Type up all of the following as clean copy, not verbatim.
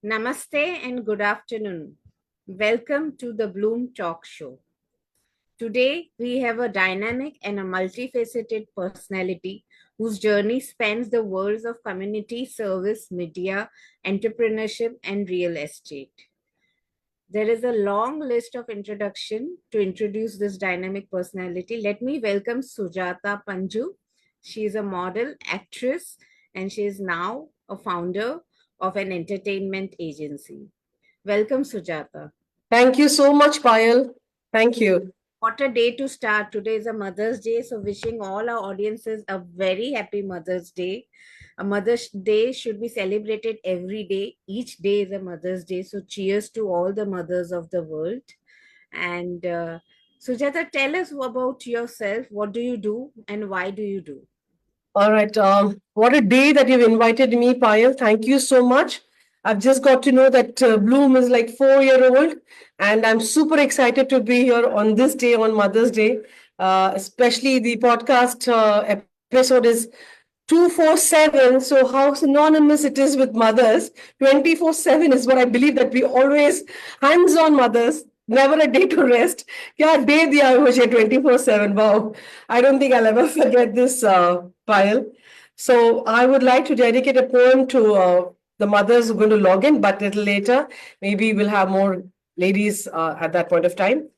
Namaste and good afternoon. Welcome to the Bloom Talk Show. Today, we have a dynamic and a multifaceted personality whose journey spans the worlds of community service, media, entrepreneurship, and real estate. There is a long list of introduction to introduce this dynamic personality. Let me welcome Sujata Panju. She is a model, actress, and she is now a founder of an entertainment agency. Welcome, Sujata. Thank you so much, Payal. Thank you. What a day to start. Today is a Mother's Day, so wishing all our audiences a very happy Mother's Day. A Mother's Day should be celebrated every day. Each day is a Mother's Day. So, cheers to all the mothers of the world. And Sujata, tell us about yourself. What do you do and why do you do? All right. What a day that you've invited me, Payal. Thank you so much. I've just got to know that Bloom is like 4 year old, and I'm super excited to be here on this day, on Mother's Day. Especially the podcast episode is 247. So, how synonymous it is with mothers. 24/7 is what I believe that we always hands on mothers, never a day to rest. Yeah, day diya hai mujhe 24/7. Wow. I don't think I'll ever forget this pile. So, I would like to dedicate a poem to the mothers who are going to log in, but a little later, maybe we'll have more ladies at that point of time.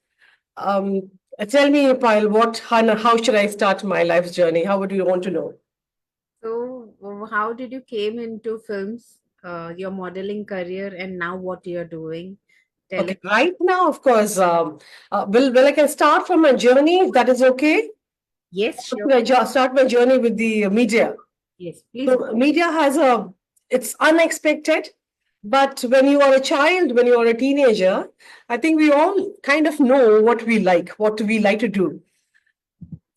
Um, Tell me, Pile, how should I start my life's journey? How would you want to know? So, how did you came into films, your modeling career, and now what you're doing? Tell us. Okay, right now, of course, will I can start from my journey, if that is okay? Yes, sure. Should I start my journey with the media? Yes, please. So, media it's unexpected, but when you are a child, when you are a teenager, I think we all kind of know what we like to do.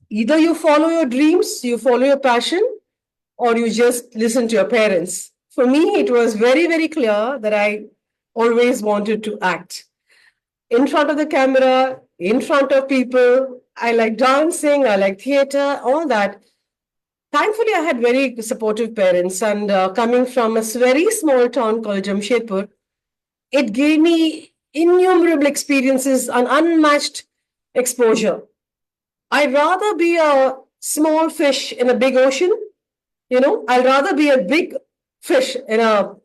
Either you follow your dreams, you follow your passion, or you just listen to your parents. For me, it was very, very clear that I always wanted to act in front of the camera, in front of people. I like dancing, I like theater, all that. Thankfully, I had very supportive parents, and coming from a very small town called Jamshedpur, it gave me innumerable experiences and unmatched exposure. I'd rather be a small fish in a big ocean. I'd rather be a big fish in a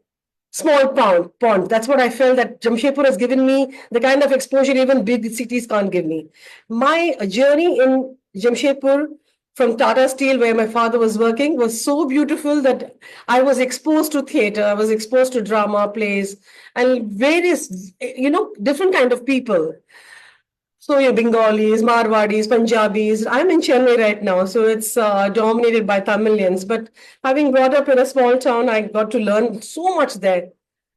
small pond. That's what I felt that Jamshedpur has given me, the kind of exposure even big cities can't give me. My journey in Jamshedpur from Tata Steel, where my father was working, was so beautiful that I was exposed to theater, I was exposed to drama, plays, and various, different kind of people. So yeah, Bengalis, Marwadis, Punjabis. I'm in Chennai right now, so it's dominated by Tamilians. But having brought up in a small town, I got to learn so much there.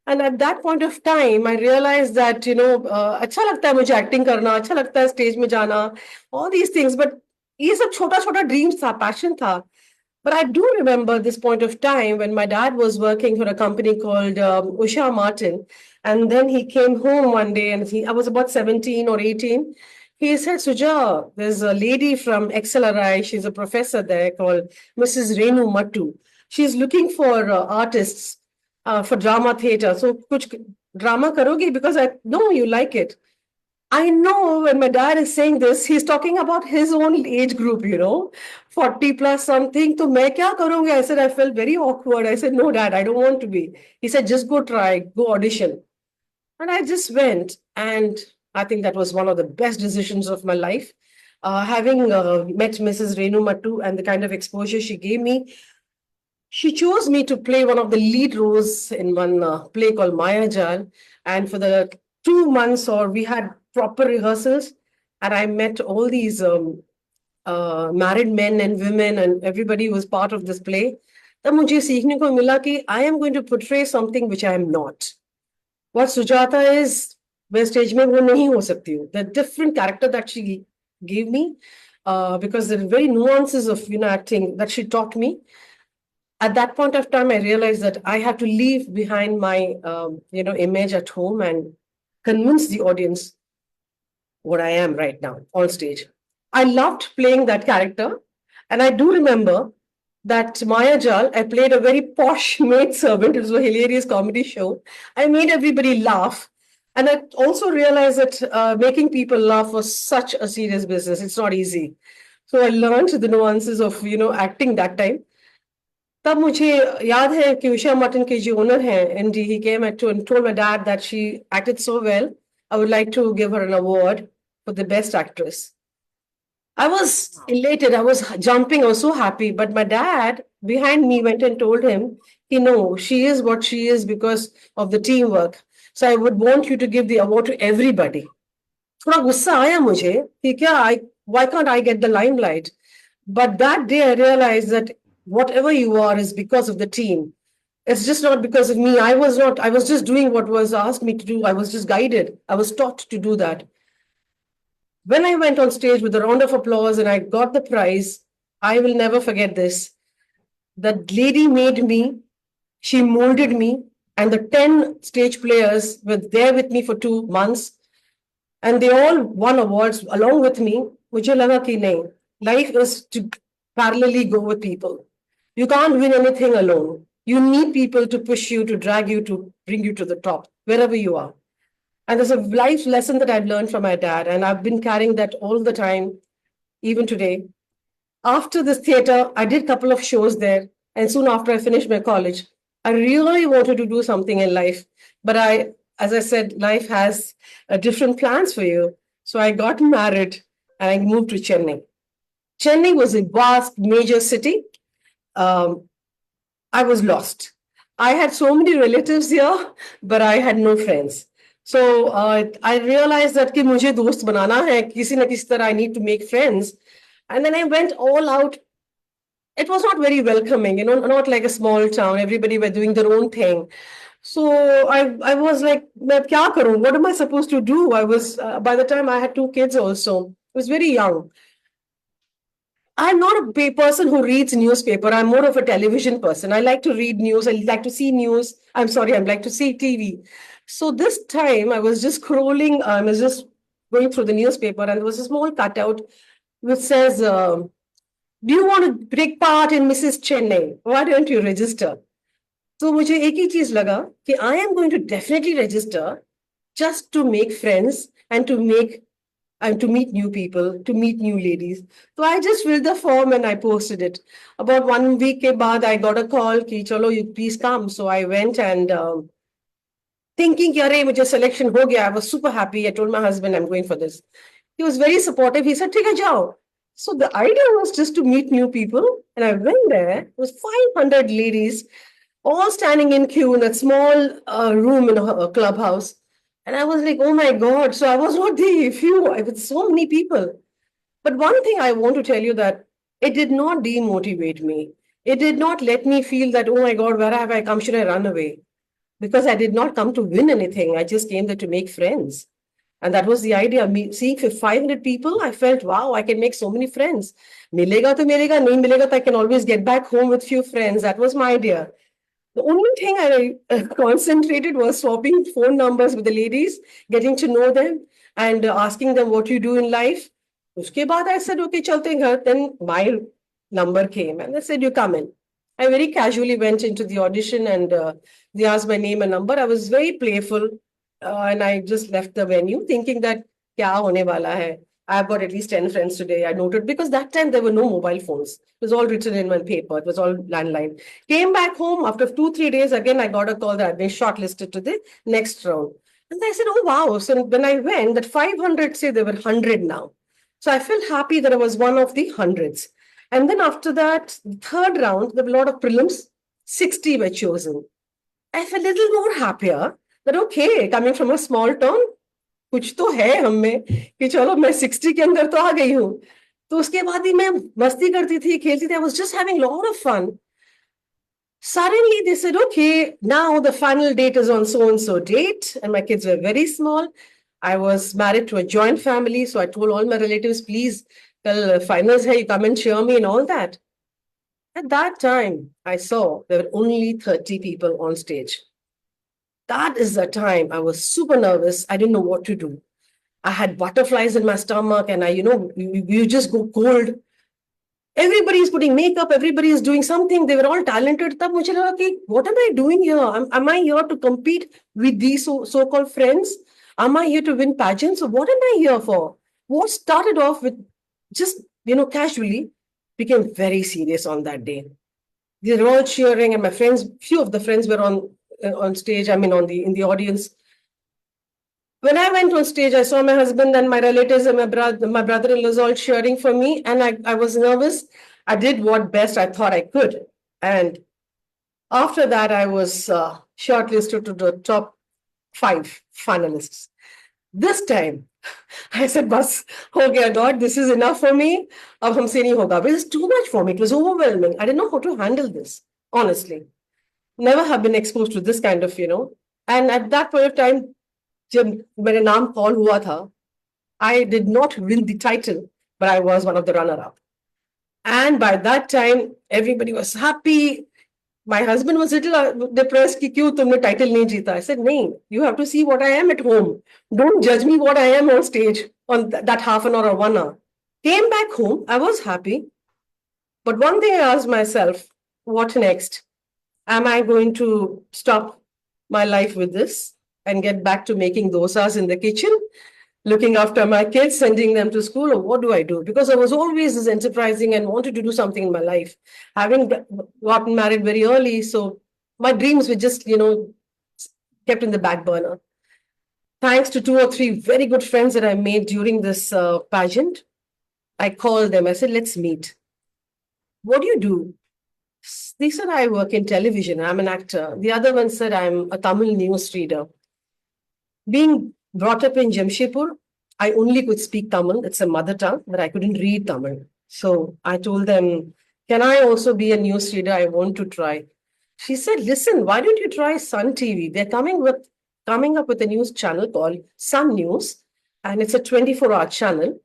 And at that point of time, I realized that अच्छा लगता है मुझे acting करना, अच्छा लगता है stage में जाना, all these things. But ये सब छोटा छोटा dreams था, passion था. But I do remember this point of time when my dad was working for a company called Usha Martin. And then he came home one day and I was about 17 or 18. He said, Suja, there's a lady from XLRI. She's a professor there called Mrs. Renu Mattu. She's looking for artists for drama theater. So, kuch drama karogi because I know you like it. I know when my dad is saying this, he's talking about his own age group, 40 plus something. So, main kya karungi? I said, I felt very awkward. I said, no, dad, I don't want to be. He said, just go try, go audition. And I just went. And I think that was one of the best decisions of my life. Having met Mrs. Renu Mattu and the kind of exposure she gave me, she chose me to play one of the lead roles in one play called Maya Jal. And for the 2 months, or we had proper rehearsals, and I met all these married men and women, and everybody who was part of this play. तब मुझे सीखने को मिला कि I am going to portray something which I am not. What Sujata is, मैं stage में वो नहीं हो सकती हूँ. The different character that she gave me, because there are very nuances of acting that she taught me. At that point of time, I realized that I had to leave behind my image at home and convince the audience what I am right now on stage. I loved playing that character, and I do remember that Maya Jal, I played a very posh maid servant. It was a hilarious comedy show. I made everybody laugh. And I also realized that making people laugh was such a serious business. It's not easy. So I learned the nuances of, acting that time. तब मुझे याद है कि Usha mutton के जो owner हैं Andy he came and told my dad that she acted so well. I would like to give her an award for the best actress. I was Wow. elated. I was jumping. I was so happy. But my dad behind me went and told him, no, she is what she is because of the teamwork. So I would want you to give the award to everybody. थोड़ा गुस्सा आया मुझे कि क्या why can't I get the limelight? But that day I realized that whatever you are is because of the team. It's just not because of me. I was just doing what was asked me to do. I was just guided. I was taught to do that. When I went on stage with a round of applause and I got the prize, I will never forget this. The lady made me, she molded me, and the 10 stage players were there with me for 2 months, and they all won awards along with me. मुझे लगा कि नहीं, life is to parallelly go with people. You can't win anything alone. You need people to push you, to drag you, to bring you to the top, wherever you are. And there's a life lesson that I've learned from my dad, and I've been carrying that all the time, even today. After this theater, I did a couple of shows there, and soon after I finished my college, I really wanted to do something in life. But as I said, life has different plans for you. So I got married and I moved to Chennai. Chennai was a vast, major city. Um, I was lost. I had so many relatives here, but I had no friends. So I realized that कि मुझे दोस्त बनाना है किसी न किसी तरह I need to make friends. And then I went all out. It was not very welcoming, not like a small town. Everybody were doing their own thing. So I was like, मैं क्या करूं? What am I supposed to do? I was by the time I had two kids also. I was very young. I'm not a person who reads newspaper. I'm more of a television person. I like to read news. I like to see news. I'm sorry, I like to see TV. So this time I was just scrolling. I was just going through the newspaper, and there was a small cutout which says, "Do you want to take part in Mrs. Chennai? Why don't you register?" तो मुझे एक ही चीज लगा कि I am going to definitely register just to make friends and to meet new people, to meet new ladies. So I just filled the form and I posted it. About 1 week के बाद I got a call कि चलो you please come. So I went and thinking कि अरे मुझे selection हो गया. I was super happy. I told my husband I'm going for this. He was very supportive. He said ठीक है जाओ. So the idea was just to meet new people, and I went there. It was 500 ladies all standing in queue in a small room in a clubhouse. And I was like, oh my God. So I was not the few, with so many people. But one thing I want to tell you that it did not demotivate me. It did not let me feel that, oh my God, where have I come? Should I run away? Because I did not come to win anything. I just came there to make friends. And that was the idea. Me seeing 500 people, I felt, wow, I can make so many friends. Milega to milega, nahi milega, to I can always get back home with few friends. That was my idea. The only thing I concentrated was swapping phone numbers with the ladies, getting to know them, and asking them what you do in life. उसके बाद I said, okay, चलते हैं घर. Then my number came and they said, you come in. I very casually went into the audition and they asked my name and number. I was very playful and I just left the venue thinking that क्या होने वाला है. I've got at least 10 friends today. I noted because that time there were no mobile phones. It was all written in one paper. It was all landline. Came back home after 2, 3 days. Again, I got a call that I've been shortlisted to the next round. And I said, oh, wow. So when I went, that 500, say there were 100 now. So I felt happy that I was one of the hundreds. And then after that, the third round, there were a lot of prelims. 60 were chosen. I felt a little more happier that, okay, coming from a small town, कुछ तो है हम में कि चलो मैं 60 के अंदर तो आ गई हूँ. तो उसके बाद ही मैं मस्ती करती थी, खेलती थी. I was just having a lot of fun. Suddenly they said, okay, now the final date is on so and so date. And my kids were very small. I was married to a joint family. So I told all my relatives, please, tell finals hai, you come and cheer me and all that. At that time, I saw there were only 30 people on stage. That is the time I was super nervous. I didn't know what to do. I had butterflies in my stomach and you just go cold. Everybody is putting makeup, everybody is doing something. They were all talented. तब मुझे लगा कि what am I doing here? Am I here to compete with these so-called friends? Am I here to win pageants? So what am I here for? What started off with just, casually became very serious on that day. They were all cheering, and my friends, few of the friends were on stage. I mean, in the audience. When I went on stage, I saw my husband and my relatives and my brother-in-laws all cheering for me, and I was nervous. I did what best I thought I could, and after that, I was shortlisted to the top 5 finalists. This time, I said, "Bas, ho gaya, God, this is enough for me. Ab humse nahi hoga." But it's too much for me. It was overwhelming. I didn't know how to handle this. Honestly, never have been exposed to this kind of. And at that point of time, जब मेरा नाम call हुआ था, I did not win the title, but I was one of the runner-up. And by that time, everybody was happy. My husband was a little depressed कि क्यों तुमने title नहीं जीता. I said, नहीं, you have to see what I am at home. Don't judge me what I am on stage on that half an hour or 1 hour. Came back home, I was happy. But one day I asked myself, what next? Am I going to stop my life with this and get back to making dosas in the kitchen, looking after my kids, sending them to school, or what do I do? Because I was always this enterprising and wanted to do something in my life. Having gotten married very early, so my dreams were just, kept in the back burner. Thanks to 2 or 3 very good friends that I made during this pageant, I called them. I said, let's meet. What do you do? They said, I work in television. I'm an actor. The other one said, I'm a Tamil news reader. Being brought up in Jamshedpur, I only could speak Tamil. It's a mother tongue, but I couldn't read Tamil. So I told them, can I also be a news reader? I want to try. She said, listen, why don't you try Sun TV? They're coming up with a news channel called Sun News, and it's a 24-hour channel.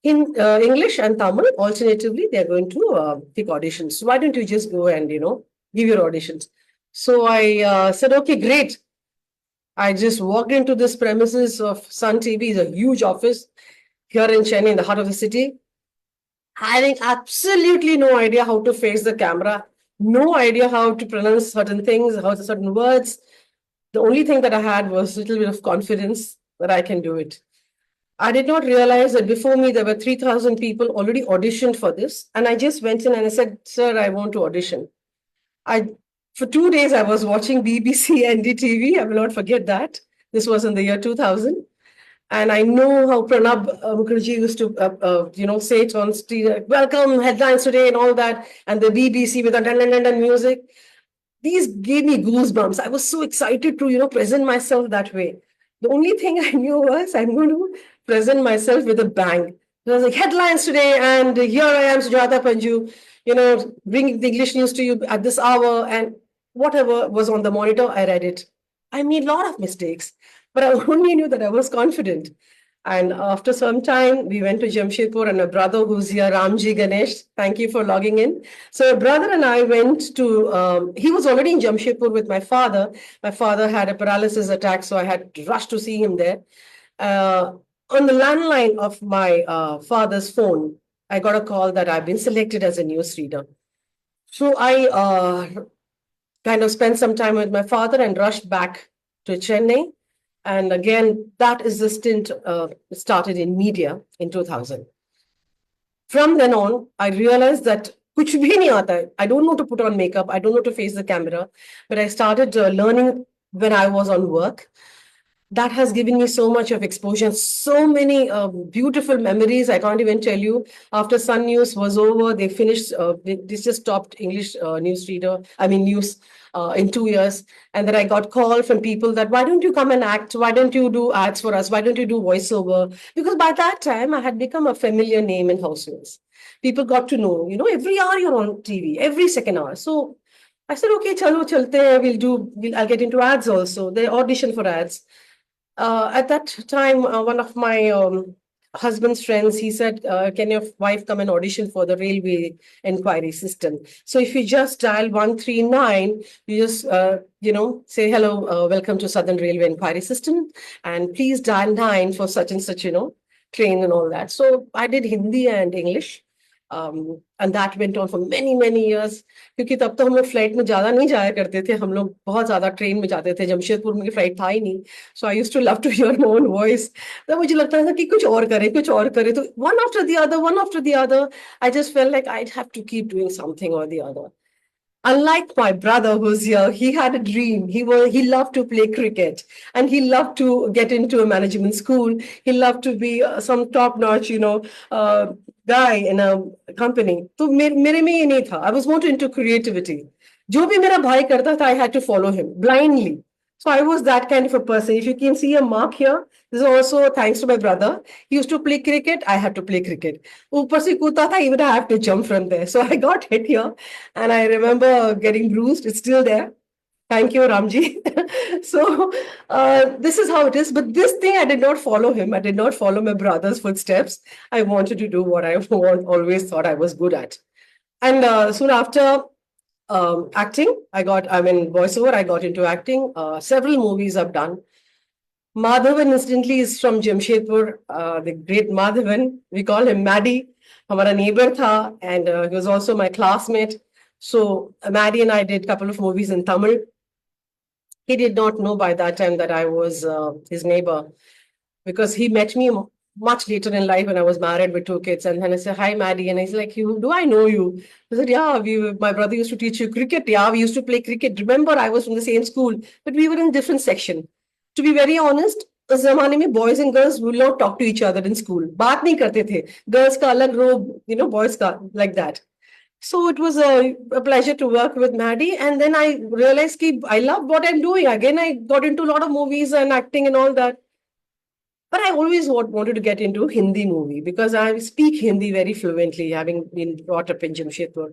In English and Tamil, alternatively, they're going to take auditions. So why don't you just go and, give your auditions? So I said, okay, great. I just walked into this premises of Sun TV, it's a huge office here in Chennai, in the heart of the city, having absolutely no idea how to face the camera, no idea how to pronounce certain things, how certain words. The only thing that I had was a little bit of confidence that I can do it. I did not realize that before me, there were 3,000 people already auditioned for this. And I just went in and I said, sir, I want to audition. For 2 days, I was watching BBC NDTV. I will not forget that. This was in the year 2000. And I know how Pranab Mukherjee used to, say it on street, welcome, headlines today and all that. And the BBC with the dun, dun, dun, dun music. These gave me goosebumps. I was so excited to, present myself that way. The only thing I knew was I'm going to present myself with a bang. It was like headlines today, and here I am, Sujata Panju, bringing the English news to you at this hour, and whatever was on the monitor, I read it. I made a lot of mistakes, but I only knew that I was confident. And after some time, we went to Jamshedpur, and a brother who's here, Ramji Ganesh, thank you for logging in. So a brother and I went to, he was already in Jamshedpur with my father. My father had a paralysis attack, so I had to rush to see him there. On the landline of my father's phone, I got a call that I've been selected as a newsreader. So I kind of spent some time with my father and rushed back to Chennai. And again, that is the stint started in media in 2000. From then on, I realized that kuch bhi nahi aata hai. I don't know to put on makeup. I don't know to face the camera. But I started learning when I was on work. That has given me so much of exposure, so many beautiful memories. I can't even tell you. After Sun News was over, they finished, they just stopped English news in 2 years. And then I got call from people that, why don't you come and act? Why don't you do ads for us? Why don't you do voiceover? Because by that time, I had become a familiar name in households. People got to know, every hour you're on TV, every second hour. So I said, okay, chalo, chalte, I'll get into ads also. They audition for ads. At that time, one of my husband's friends, he said, can your wife come and audition for the railway inquiry system? So if you just dial 139, you just, say, hello, welcome to Southern Railway Inquiry System. And please dial 9 for such and such, train and all that. So I did Hindi and English. And that went on for many many years, क्योंकि तब तो हम लोग flight में ज्यादा नहीं जाया करते थे, हम लोग बहुत ज्यादा ट्रेन में जाते थे, जमशेदपुर में फ्लाइट था ही नहीं। So I used to love to hear my own voice. तो मुझे लगता था कि कुछ और करे, तो one after the other, one after the other, I just felt like I have to keep doing something और the other. Unlike my brother who's here, he had a dream. He loved to play cricket, and he loved to get into a management school. He loved to be some top notch, guy in a company. तो मेरे में ये नहीं था. I was more into creativity. जो भी मेरा भाई करता था, I had to follow him blindly. So I was that kind of a person. If you can see a mark here, this is also thanks to my brother. He used to play cricket. I had to play cricket. ऊपर से कूदता था, even I have to jump from there. So I got hit here, and I remember getting bruised. It's still there. Thank you, Ramji. So this is how it is. But this thing, I did not follow him. I did not follow my brother's footsteps. I wanted to do what I always thought I was good at. And soon after acting, voiceover, I got into acting. Several movies I've done. Madhavan instantly is from Jamshedpur, the great Madhavan. We call him Maddie. Hamara neighbor tha, and he was also my classmate. So Maddie and I did a couple of movies in Tamil. He did not know by that time that I was his neighbor, because he met me much later in life when I was married with two kids. And then I said, "Hi, Maddie." And he's like, "You, do I know you?" I said, "Yeah, my brother used to teach you cricket. Yeah, we used to play cricket. Remember, I was from the same school, but we were in different section." To be very honest, उस जमाने में boys and girls will not talk to each other in school. बात नहीं करते थे. Girls का अलग robe, boys का, like that. So it was a pleasure to work with Maddie. And then I realized that I love what I'm doing. Again, I got into a lot of movies and acting and all that. But I always wanted to get into Hindi movie because I speak Hindi very fluently, having been brought up in Jamshedpur.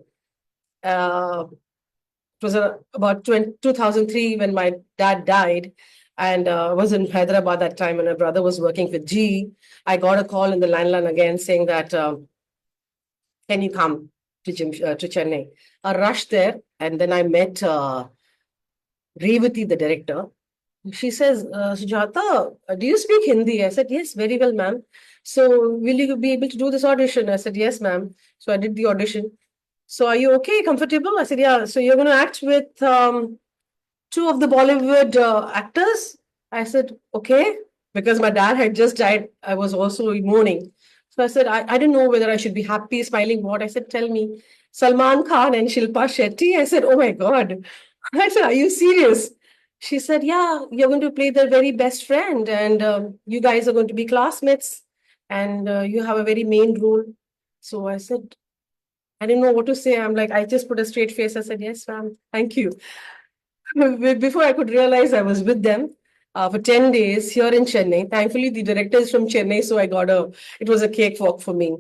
It was about 2003 when my dad died, and I was in Hyderabad that time, and my brother was working with G. I got a call in the landline again saying that, can you come to Chennai? I rushed there, and then I met Revati, the director. She says, Sujata, do you speak Hindi? I said, yes, very well, ma'am. So, will you be able to do this audition? I said, yes, ma'am. So, I did the audition. So, are you okay, comfortable? I said, yeah. So, you're going to act with two of the Bollywood actors? I said, okay. Because my dad had just died, I was also mourning. So, I said, I didn't know whether I should be happy, smiling, what. I said, tell me. Salman Khan and Shilpa Shetty. I said, oh my God. I said, are you serious? She said, yeah, you're going to play their very best friend, and you guys are going to be classmates, and you have a very main role. So I said, I didn't know what to say. I'm like, I just put a straight face. I said, yes, ma'am, thank you. Before I could realize, I was with them for 10 days here in Chennai. Thankfully, the director is from Chennai, so it was a cakewalk for me.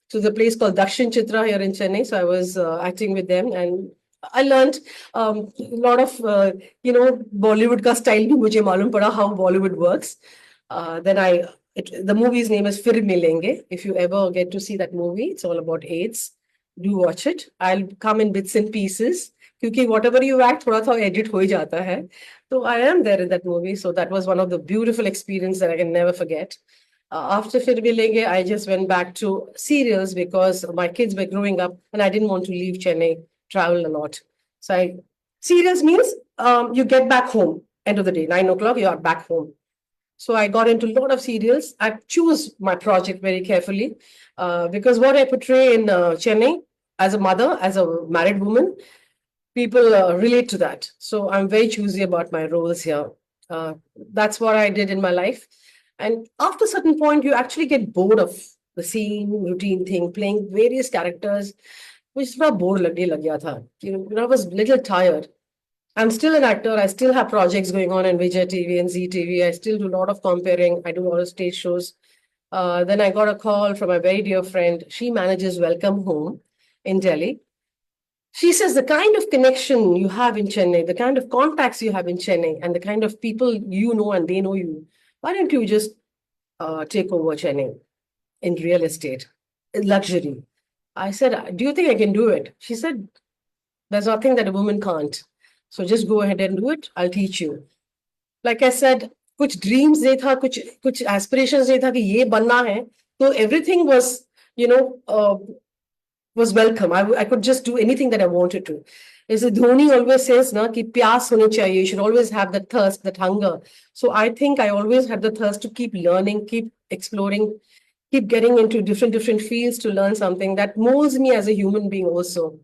To the place called Dakshin Chitra here in Chennai. So I was acting with them, and I learned a lot of, Bollywood ka style bhi mujhe malum pada how Bollywood works. The movie's name is Fir Milenge. If you ever get to see that movie, it's all about AIDS. Do watch it. I'll come in bits and pieces. क्योंकि whatever you act थोड़ा सा edit हो ही जाता है. So I am there in that movie. So that was one of the beautiful experiences that I can never forget. After Fir Milenge, I just went back to serials because my kids were growing up and I didn't want to leave Chennai, travel a lot. So serials means you get back home, end of the day, 9 o'clock, you are back home. So I got into a lot of serials. I choose my project very carefully because what I portray in Chennai as a mother, as a married woman, people relate to that. So I'm very choosy about my roles here. That's what I did in my life. And after a certain point, you actually get bored of the same routine thing, playing various characters, which is not bored lag gaya tha. I was a little tired. I'm still an actor. I still have projects going on in Vijay TV and Z TV. I still do a lot of comparing. I do a lot of stage shows. Then I got a call from a very dear friend. She manages Welcome Home in Delhi. She says the kind of connection you have in Chennai, the kind of contacts you have in Chennai, and the kind of people you know and they know you, why don't you just take over Chennai in real estate, in luxury? I said, do you think I can do it? She said, there's nothing that a woman can't. So just go ahead and do it. I'll teach you. Like I said, कुछ dreams नहीं था, कुछ aspirations नहीं था कि ये बनना है. So everything was, was welcome. I could just do anything that I wanted to. As Dhoni always says, na, ki pyas honi chahiye. You should always have that thirst, that hunger. So I think I always had the thirst to keep learning, keep exploring, keep getting into different fields to learn something that molds me as a human being also.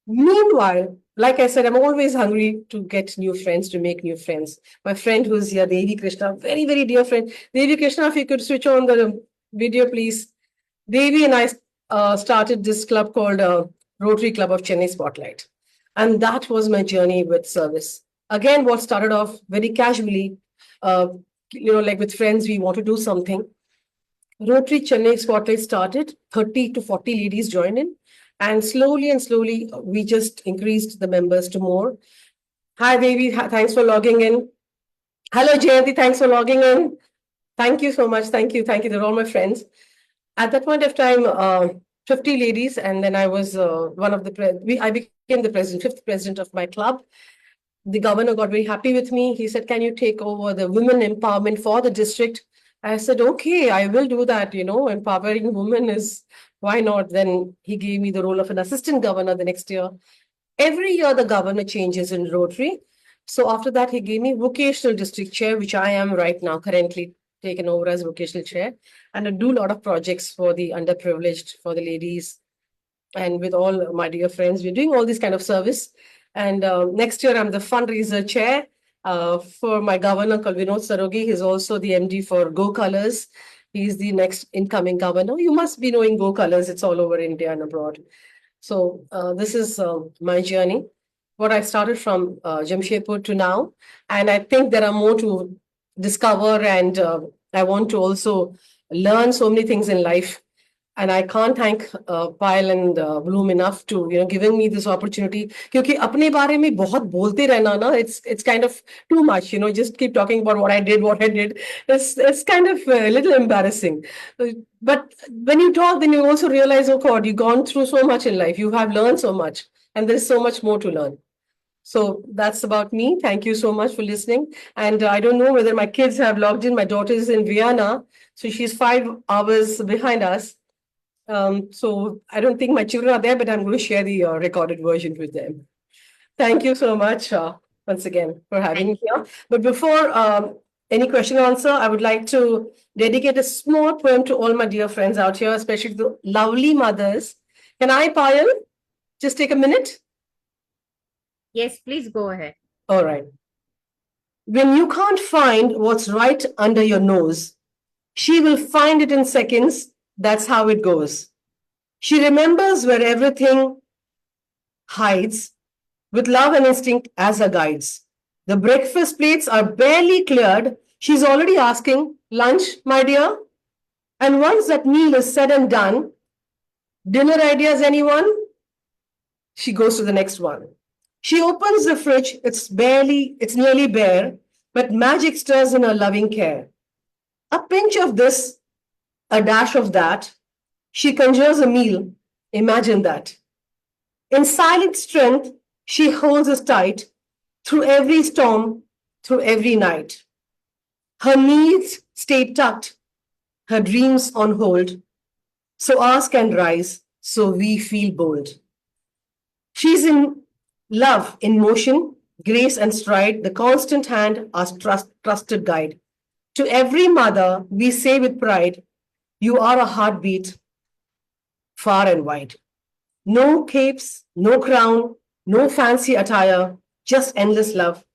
Meanwhile, like I said, I'm always hungry to get new friends, to make new friends. My friend who's here, Devi Krishna, very, very dear friend. Devi Krishna, if you could switch on the video, please. Devi and I started this club called Rotary Club of Chennai Spotlight. And that was my journey with service. Again, what started off very casually, uh, like with friends, we want to do something. Rotary Chennai Spotlight started, 30 to 40 ladies joined in. And slowly, we just increased the members to more. Hi, Devi. Thanks for logging in. Hello, Jayanti. Thanks for logging in. Thank you so much. Thank you. Thank you. They're all my friends. At that point of time, 50 ladies, and then I was one of the, I became the president, fifth president of my club. The governor got very happy with me. He said, "Can you take over the women empowerment for the district?" I said, "Okay, I will do that. Empowering women is why not?" Then he gave me the role of an assistant governor the next year. Every year, the governor changes in Rotary. So after that, he gave me vocational district chair, which I am right now, currently taken over as vocational chair. And I do a lot of projects for the underprivileged, for the ladies, and with all my dear friends. We're doing all this kind of service. And next year, I'm the fundraiser chair for my governor called Vinod Sarogi. He's also the MD for Go Colors. He's the next incoming governor. You must be knowing Go Colors. It's all over India and abroad. So this is my journey, what I started from Jamshedpur to now. And I think there are more to discover, and I want to also learn so many things in life. And I can't thank Pyle and Bloom enough to giving me this opportunity. क्योंकि अपने बारे में बहुत बोलते रहना ना, it's kind of too much. Just keep talking about what I did. It's kind of a little embarrassing. But when you talk, then you also realize, oh God, you've gone through so much in life. You have learned so much, and there's so much more to learn. So that's about me. Thank you so much for listening. And I don't know whether my kids have logged in. My daughter is in Vienna, so she's 5 hours behind us. So I don't think my children are there, but I'm going to share the recorded version with them. Thank you so much once again for having me Thank here. But before any question and answer, I would like to dedicate a small poem to all my dear friends out here, especially the lovely mothers. Can I, Payal, just take a minute? Yes, please go ahead. All right. When you can't find what's right under your nose, she will find it in seconds. That's how it goes. She remembers where everything hides with love and instinct as her guides. The breakfast plates are barely cleared. She's already asking, "Lunch, my dear?" And once that meal is said and done, "Dinner ideas, anyone?" She goes to the next one. She opens the fridge. It's nearly bare, but magic stirs in her loving care. A pinch of this, a dash of that. She conjures a meal. Imagine that. In silent strength, she holds us tight through every storm, through every night. Her needs stay tucked, her dreams on hold, so ours can rise, so we feel bold. She's in love, in motion, grace and stride, the constant hand, our trusted guide. To every mother, we say with pride, you are a heartbeat far and wide. No capes, no crown, no fancy attire, just endless love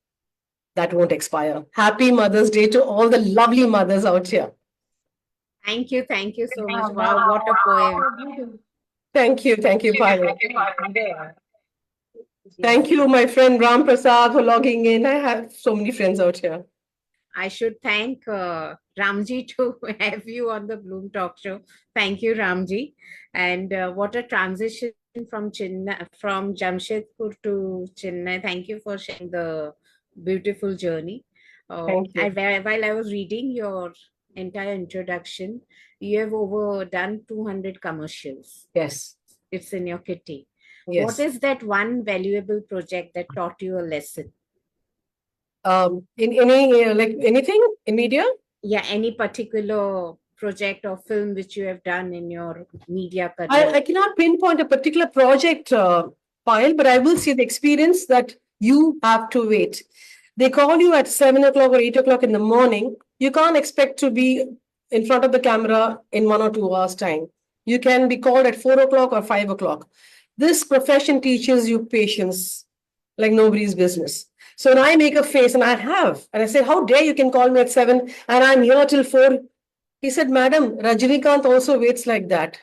that won't expire. Happy Mother's Day to all the lovely mothers out here. Thank you so much. Wow, what a poem. Thank you, Payal. Yes. Thank you, my friend Ram Prasad, for logging in. I have so many friends out here. I should thank Ramji to have you on the Bloom Talk Show. Thank you, Ramji. And what a transition from from Jamshedpur to Chennai. Thank you for sharing the beautiful journey. Thank you. While I was reading your entire introduction, you have over done 200 commercials. Yes. It's in your kitty. Yes. What is that one valuable project that taught you a lesson? In any like anything in media? Yeah, any particular project or film which you have done in your media career? I cannot pinpoint a particular project file, but I will say the experience that you have to wait. They call you at 7 o'clock or 8 o'clock in the morning. You can't expect to be in front of the camera in 1 or 2 hours' time. You can be called at 4 o'clock or 5 o'clock. This profession teaches you patience like nobody's business. So when I make a face, and I have, and I say, "How dare you can call me at 7 and I'm here till 4?" He said, "Madam, Rajinikanth also waits like that."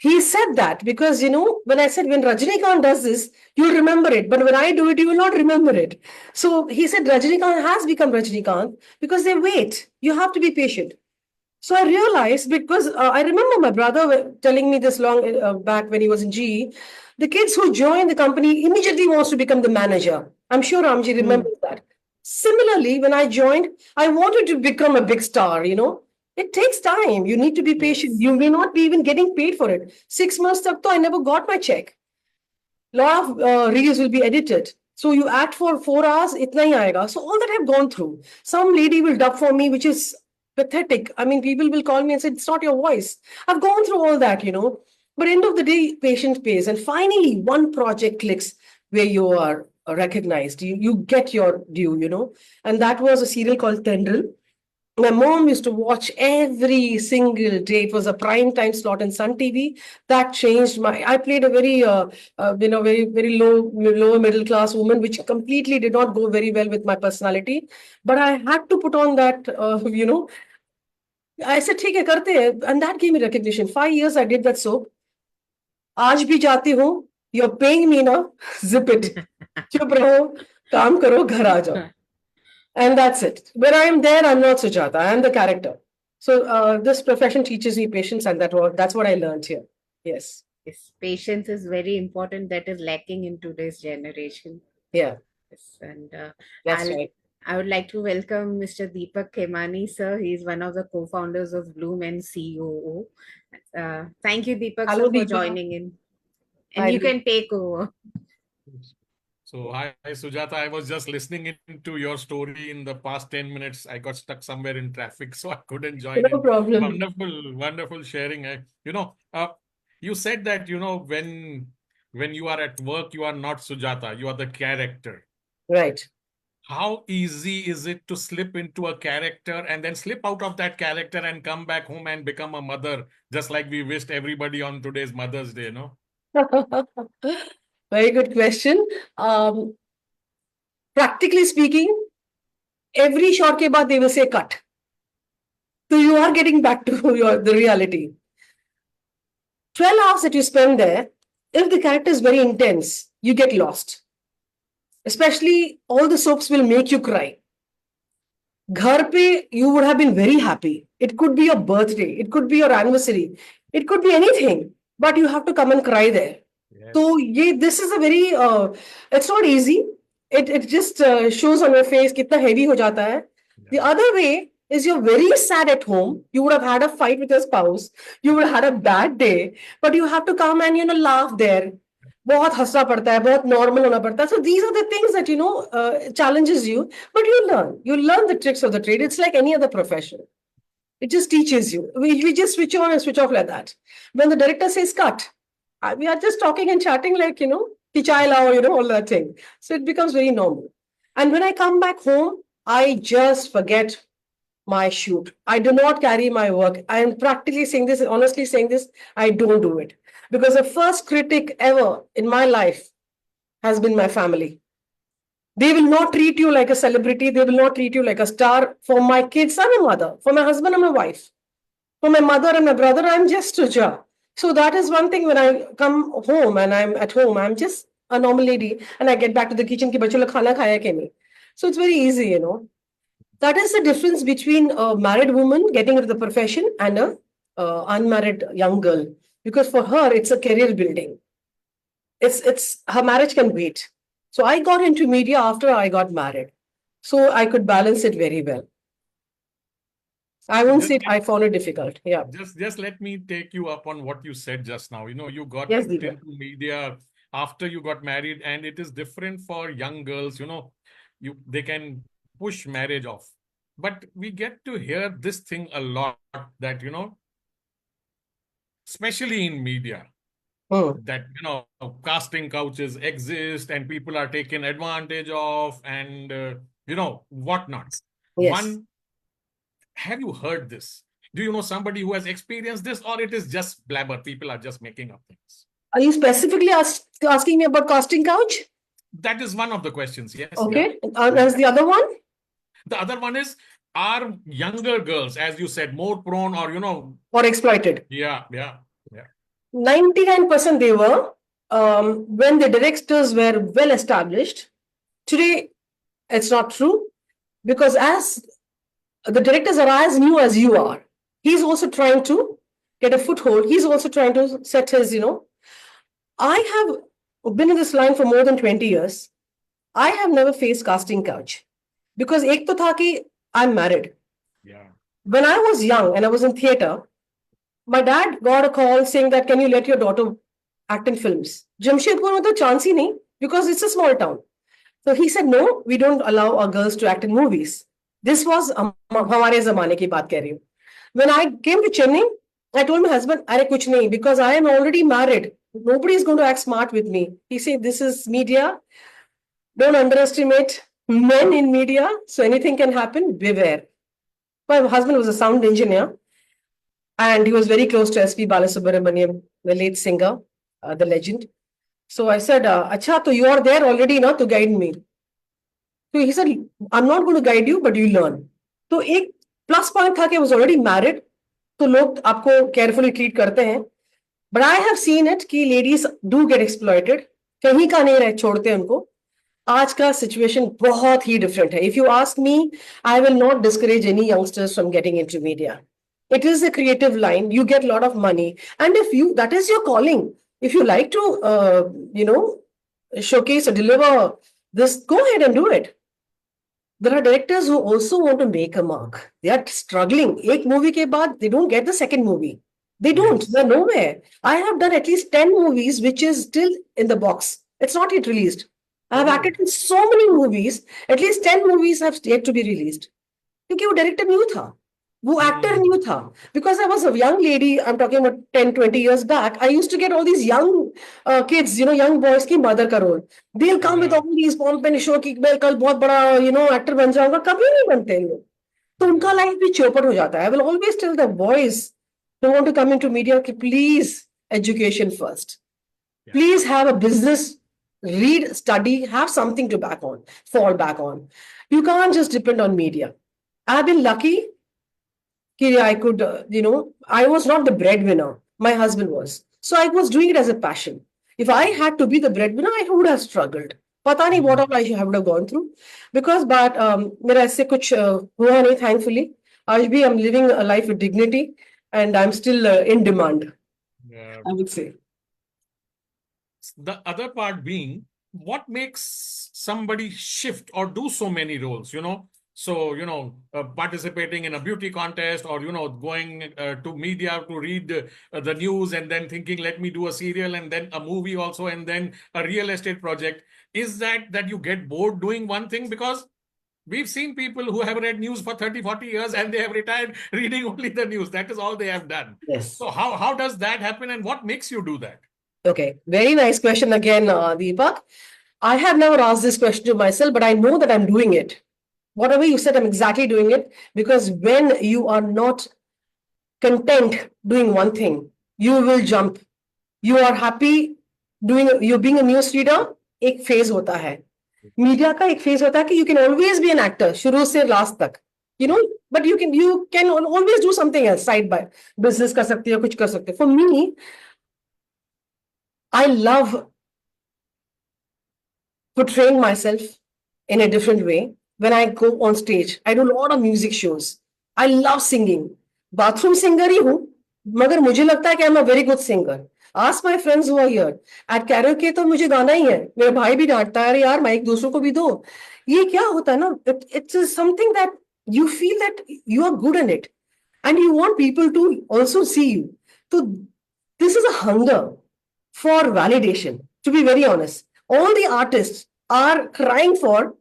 He said that because, when I said, when Rajinikanth does this, you'll remember it. But when I do it, you will not remember it. So he said, Rajinikanth has become Rajinikanth because they wait. You have to be patient. So I realized because I remember my brother telling me this long back when he was in GE, the kids who join the company immediately wants to become the manager. I'm sure Ramji Hmm. remembers that. Similarly, when I joined, I wanted to become a big star. It takes time. You need to be patient. Yes. You may not be even getting paid for it. 6 months tak to I never got my check. Lot of reels will be edited. So you act for 4 hours, itna hi aayega. So all that I've gone through. Some lady will dub for me, which is pathetic. I mean, people will call me and say, it's not your voice. I've gone through all that. But end of the day, patience pays. And finally, one project clicks where you are recognized. You get your due. And that was a serial called Tendril. My mom used to watch every single day. It was a prime time slot in Sun TV. That changed my. I played a very, very very lower middle class woman, which completely did not go very well with my personality. But I had to put on that. I said, "ठीक है करते हैं," and that gave me recognition. 5 years I did that soap. आज भी जाती हूँ. You're paying me now. Zip it. चुप रहो. काम करो. घर आ जाओ. And that's it. When I'm there, I'm not Sujata. I'm the character. So this profession teaches me patience, and that's what I learned here. Yes. Yes, patience is very important. That is lacking in today's generation. Yeah, Yes, and that's I'll right. I would like to welcome Mr. Deepak Khemani, sir. He is one of the co-founders of Bloom and COO. Thank you, Deepak, sir, Hello, for Deepa. joining in. And Hi, you Deepa. can take over. So, hi, Sujata. I was just listening into your story in the past 10 minutes. I got stuck somewhere in traffic, so I couldn't join No in. problem. Wonderful, wonderful sharing. You said that, when you are at work, you are not Sujata, you are the character. Right. How easy is it to slip into a character and then slip out of that character and come back home and become a mother, just like we wished everybody on today's Mother's Day, no? Very good question. Practically speaking, every shot ke baad they will say cut. So you are getting back to the reality. 12 hours that you spend there, if the character is very intense, you get lost. Especially all the soaps will make you cry. Ghar pe, you would have been very happy. It could be your birthday, it could be your anniversary, it could be anything, but you have to come and cry there. Yes. So this is a very, it's not easy. It just shows on your face kitna heavy ho jata hai. The Yeah. other way is you're very sad at home. You would have had a fight with your spouse. You would have had a bad day, but you have to come and laugh there. बहुत हंसना पड़ता है, बहुत normal होना पड़ता है. So these are the things that challenges you, but you learn the tricks of the trade. It's like any other profession. It just teaches you. We just switch on and switch off like that. When the director says cut, we are just talking and chatting like, "Ki chai lao," all that thing. So it becomes very normal. And when I come back home, I just forget my shoot. I do not carry my work. I am practically saying this, honestly saying this, I don't do it. Because the first critic ever in my life has been my family. They will not treat you like a celebrity. They will not treat you like a star. For my kids, I'm a mother. For my husband, I'm a wife. For my mother and my brother, I'm just Suja. So that is one thing when I come home and I'm at home, I'm just a normal lady and I get back to the kitchen ki bachcho log khana khaya ke nahi. So it's very easy. That is the difference between a married woman getting into the profession and a unmarried young girl. Because for her, it's a career building. It's her marriage can wait. So I got into media after I got married. So I could balance it very well. I won't Just say I found it difficult. Yeah. just let me take you up on what you said just now. You got Yes, Deepa. into media after you got married, and it is different for young girls. They can push marriage off. But we get to hear this thing a lot that, especially in media, Hmm. that, casting couches exist and people are taken advantage of and, whatnot. Yes. One, have you heard this? Do you know somebody who has experienced this, or it is just blabber? People are just making up things. Are you specifically asking me about casting couch? That is one of the questions. Yes, yeah. Okay. As the other one? The other one is, are younger girls, as you said, more prone or, Or exploited? yeah, yeah, yeah. 99% they were. When the directors were well established. Today, it's not true because as the directors are as new as you are, he's also trying to get a foothold. He's also trying to set his. I have been in this line for more than 20 years. I have never faced casting couch because ek to tha ki I'm married. Yeah. When I was young and I was in theater, my dad got a call saying that can you let your daughter act in films? Jamshedpur में तो chance ही नहीं because it's a small town. So he said no, we don't allow our girls to act in movies. This was हमारे ज़माने की बात कह रही हूँ. When I came to Chennai, I told my husband, अरे कुछ नहीं because I am already married. Nobody is going to act smart with me. He said this is media. Don't underestimate men in media. So anything can happen. Beware. My husband was a sound engineer. And he was very close to S.P. Balasubramaniam, the late singer, the legend. So I said, Acha, so you are there already now to guide me. So he said, I'm not going to guide you, but you learn. So एक plus point था कि I was already married. तो लोग आपको carefully treat करते हैं. But I have seen it कि ladies do get exploited. कहीं का नहीं रह छोड़ते उनको. आज का situation बहुत ही different है. If you ask me, I will not discourage any youngsters from getting into media. It is a creative line. You get a lot of money. And if that is your calling. If you like to, showcase or deliver this, go ahead and do it. There are directors who also want to make a mark. They are struggling. Ek movie ke baad, they don't get the second movie. They don't. Yes. They're nowhere. I have done at least 10 movies, which is still in the box. It's not yet released. I have Oh. acted in so many movies. At least 10 movies have yet to be released. क्योंकि वो director new था वो actor new था because I was a young lady, I'm talking about 10-20 years back. I used to get all these young kids, young boys की mother का role. They'll come with Yeah. all these pomp and show कि मैं कल बहुत बड़ा actor बन जाऊंगा. कभी नहीं बनते हैं लोग. तो उनका लाइफ भी चौपट हो जाता है. I will always tell the boys who want to come into media कि please education first. Yeah. Please have a business, read, study, have something to fall back on. You can't just depend on media. I've been lucky that I could, I was not the breadwinner. My husband was. So I was doing it as a passion. If I had to be the breadwinner, I would have struggled. पता नहीं what all I would have gone through. Because, but मेरा ऐसे कुछ हुआ नहीं, thankfully. आज भी I'm living a life with dignity and I'm still in demand, Yeah. I would say. The other part being, what makes somebody shift or do so many roles, So, participating in a beauty contest or, going to media to read the news and then thinking, let me do a serial and then a movie also and then a real estate project. Is that you get bored doing one thing? Because we've seen people who have read news for 30, 40 years and they have retired reading only the news. That is all they have done. Yes. So how does that happen and what makes you do that? Okay, very nice question again, Deepak. I have never asked this question to myself, but I know that I'm doing it. Whatever you said, I'm exactly doing it because when you are not content doing one thing, you will jump. You are happy you're being a news reader, एक phase होता है. Media का एक phase होता है कि you can always be an actor, शुरू से last तक. But you can always do something else side by. Business कर सकते हो, कुछ कर सकते हो. For me, I love portraying myself in a different way. When I go on stage, I do a lot of music shows. I love singing. Bathroom singer ही हूँ, मगर मुझे लगता है कि I'm a very good singer. Ask my friends who are here. At karaoke तो मुझे गाना ही है. मेरा भाई भी डांटता है, अरे यार माइक दूसरों को भी दो. ये क्या होता है ना? It's something that you feel that you are good in it, and you want people to also see you. So this is a hunger for validation. To be very honest, all the artists are crying for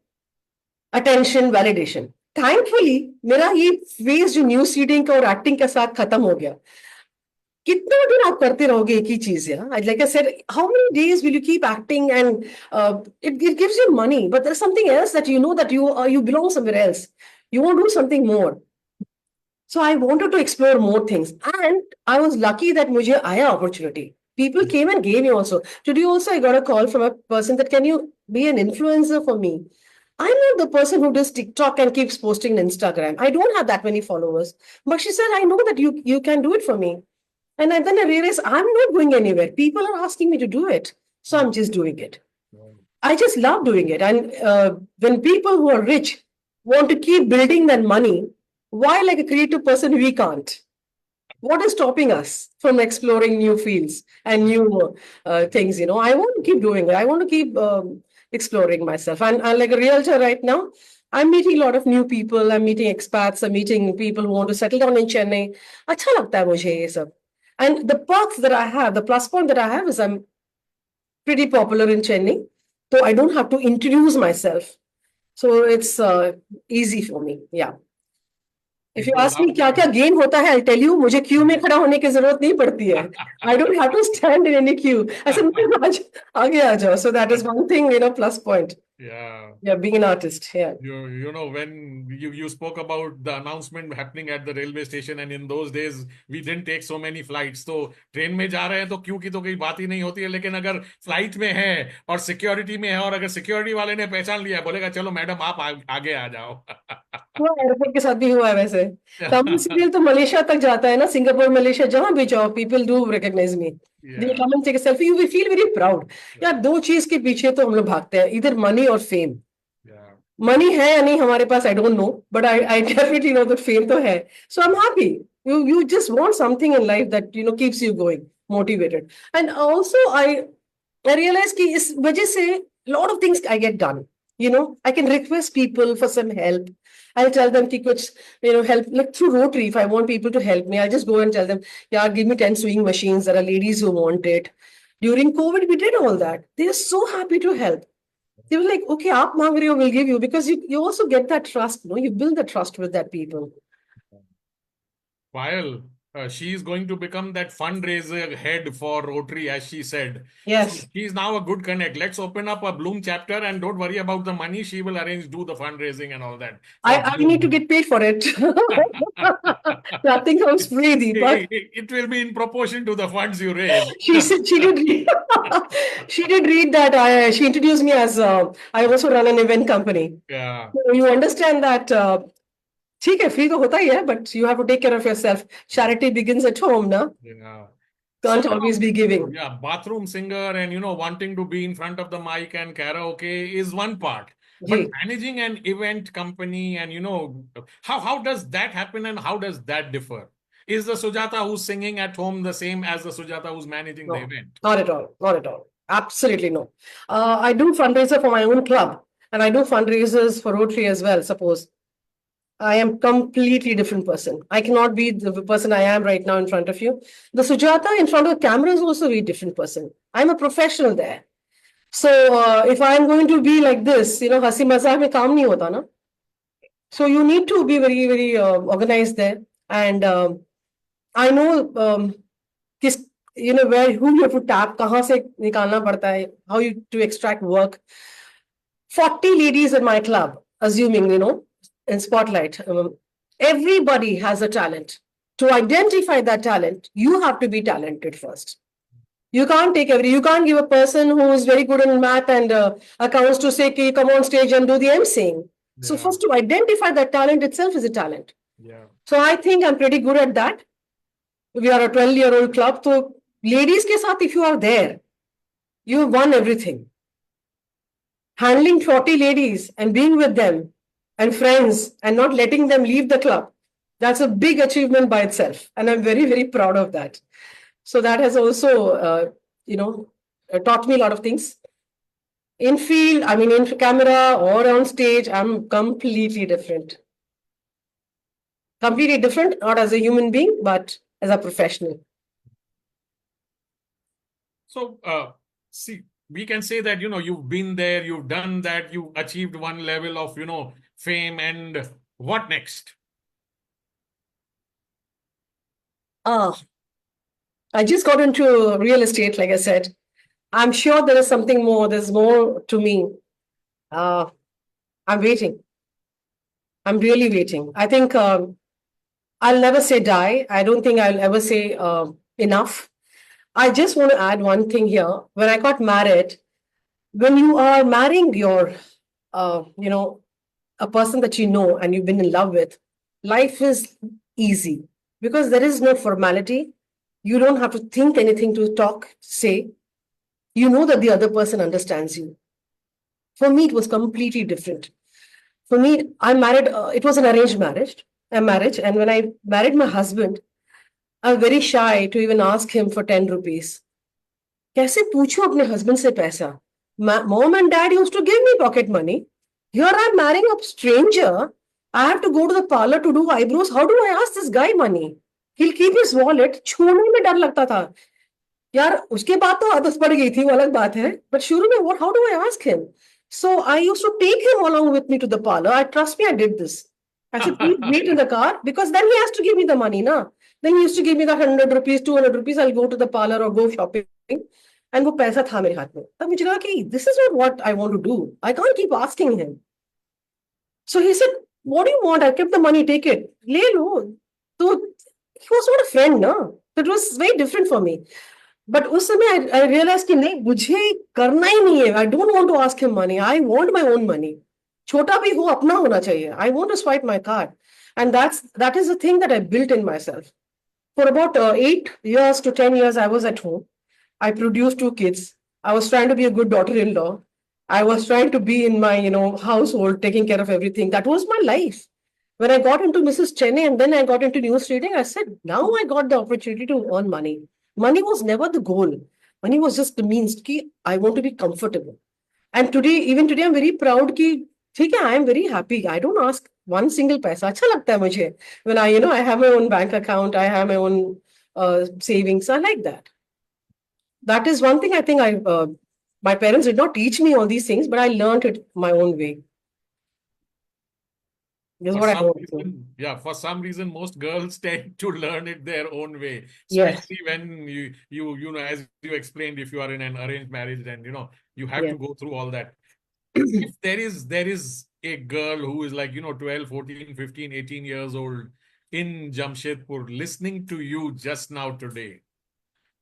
attention, validation. Thankfully मेरा ये phase जो news reading का और acting के साथ खत्म हो गया. कितना दिन आप करते रहोगे एक ही चीज? या like I said, how many days will you keep acting and it gives you money, but there's something else that you know that you belong somewhere else. You want to do something more. So I wanted to explore more things, and I was lucky that mujhe aaya opportunity. People came and gave me also. Today also I got a call from a person that, can you be an influencer for me? I'm not the person who does TikTok and keeps posting on Instagram. I don't have that many followers. But she said, I know that you can do it for me. And then I realized I'm not going anywhere. People are asking me to do it. So I'm just doing it. I just love doing it. And when people who are rich want to keep building that money, why, like a creative person, we can't? What is stopping us from exploring new fields and new things? I want to keep doing it. I want to keep exploring myself. And like a realtor right now, I'm meeting a lot of new people. I'm meeting expats. I'm meeting people who want to settle down in Chennai. अच्छा लगता है मुझे ये सब. And the perks that I have, the plus point that I have is I'm pretty popular in Chennai. So I don't have to introduce myself. So it's easy for me. Yeah. If you People ask me love क्या क्या gain होता है, I'll tell you, मुझे Q में खड़ा होने की जरूरत नहीं पड़ती है. I don't have to stand in any queue. ऐसे मुझे आगे आ जाओ. So that is one thing, plus point. Yeah. Yeah, being an artist. Yeah. You know, when you spoke about the announcement happening at the railway station, and in those days we didn't take so many flights. तो train में जा रहे हैं तो क्यों की तो कोई बात ही नहीं होती है, लेकिन अगर फ्लाइट में है और सिक्योरिटी में है, और अगर सिक्योरिटी वाले ने पहचान लिया, बोलेगा चलो मैडम आप आगे आ जाओ. हुआ एयरपोर्ट के साथ भी हुआ है वैसे. तमिल सीरियल तो मलेशिया तक जाता है ना, सिंगापुर मलेशिया जहां भी जाओ, people do recognise me. They come and take a selfie. You will feel very proud. यार दो चीज के पीछे तो हम लोग भागते हैं, इधर मनी और फेम. मनी है या नहीं हमारे पास, I don't know, but I definitely know that fame तो है. So I am happy. You just want something in life that keeps you going, motivated. And also I realize कि इस वजह से lot of things I get done. I can request people for some help. I'll tell them कि कुछ help, like through Rotary. If I want people to help me, I'll just go and tell them, yeah, give me 10 sewing machines. There are ladies who want it. During COVID, we did all that. They are so happy to help. They were like, okay, aap maang rahe ho, we'll give you, because you also get that trust. You build the trust with that people. While she is going to become that fundraiser head for Rotary, as she said. Yes. So she is now a good connect. Let's open up a Bloom chapter, and don't worry about the money. She will do the fundraising and all that. I need to get paid for it. Nothing comes free, Deepak. It will be in proportion to the funds you raise. She said she did read, she did read that. She introduced me as I also run an event company. Yeah. So you understand that ठीक है, free तो होता ही है, but you have to take care of yourself. Charity begins at home, na? Yeah. Can't So, always be giving. yeah, bathroom singer and wanting to be in front of the mic and karaoke is one part. But Ji. managing an event company and how does that happen, and how does that differ? Is the Sujata who's singing at home the same as the Sujata who's managing the No, event? not at all. Not at all. Absolutely no. I do fundraiser for my own club, and I do fundraisers for Rotary as well, suppose. I am completely different person. I cannot be the person I am right now in front of you. The Sujata in front of the camera is also a very different person. I'm a professional there. So if I'm going to be like this, हंसी मजाक में काम नहीं होता ना. So you need to be very, very organized there. And I know किस where who you have to tap, कहाँ से निकालना पड़ता है, how you to extract work. 40 ladies in my club, assuming in spotlight. Everybody has a talent. To identify that talent, you have to be talented first. You can't you can't give a person who is very good in math and accounts to say, "Okay, come on stage and do the emceeing." So Yeah. first, to identify that talent itself is a talent. Yeah. So I think I'm pretty good at that. We are a 12-year-old club. So ladies ke saath, if you are there, you have won everything. Handling 40 ladies and being with them and friends and not letting them leave the club, that's a big achievement by itself. And I'm very, very proud of that. So that has also, taught me a lot of things. In field, I mean, in camera or on stage, I'm completely different. Completely different, not as a human being, but as a professional. So, see, we can say that, you've been there, you've done that, you've achieved one level of, fame, and What next? Ah, I just got into real estate, like I said. I'm sure there is something more. There's more to me. Uh, I'm waiting. I'm really waiting. I think I'll never say die. I don't think I'll ever say enough. I just want to add one thing here. When I got married, when you are marrying your, you know, a person that you know and you've been in love with, life is easy because there is no formality. You don't have to think anything to talk, say. You know that the other person understands you. For me, it was completely different. For me, I married, it was an arranged marriage. And when I married my husband, I'm very shy to even ask him for 10 rupees. कैसे पूछूं अपने husband से पैसा? Mom and dad used to give me pocket money. Here I'm marrying a stranger. I have to go to the parlor to do eyebrows. How do I ask this guy money? He'll keep his wallet. छूने में डर लगता था. यार उसके बाद तो आदत पड़ गई थी वो अलग बात है बट शुरू में what how do I ask him so I used to take him along with me to the parlor I trust me I did this I said please wait in the car because then he has to give me the money na then he used to give me the 100 rupees 200 rupees I'll go to the parlor or go shopping and वो पैसा था मेरे हाथ में तब मुझे लगा कि this is not what I want to do I can't keep asking him so he said what do you want I kept the money take it ले लो तो he was not a friend na it was very different for me but उस समय आई realise कि नहीं मुझे करना ही नहीं है I don't want to ask him money I want my own money छोटा भी हो अपना होना चाहिए I want to swipe my card and that is the thing that I built in myself for about 8 years to 10 years I was at home I produced 2 kids I was trying to be a good daughter-in-law I was trying to be in my household taking care of everything that was my life when I got into Mrs. Chennai and then I got into news reading, I said, now I got the opportunity to earn money. Money was never the goal. Money was just the means. Ki I want to be comfortable. And today, even today, I'm very proud ki, ठीक है, I am very happy. I don't ask one single paisa. अच्छा लगता है मुझे. When I have my own bank account, I have my own savings. I like that. That is one thing I think my parents did not teach me all these things, but I learned it my own way. This is For what I some hope. reason, yeah, for some reason, most girls tend to learn it their own way, Yes. especially when as you explained, if you are in an arranged marriage, then you have Yes. to go through all that. If there is a girl who is like 12, 14, 15, 18 years old in Jamshedpur listening to you just now today,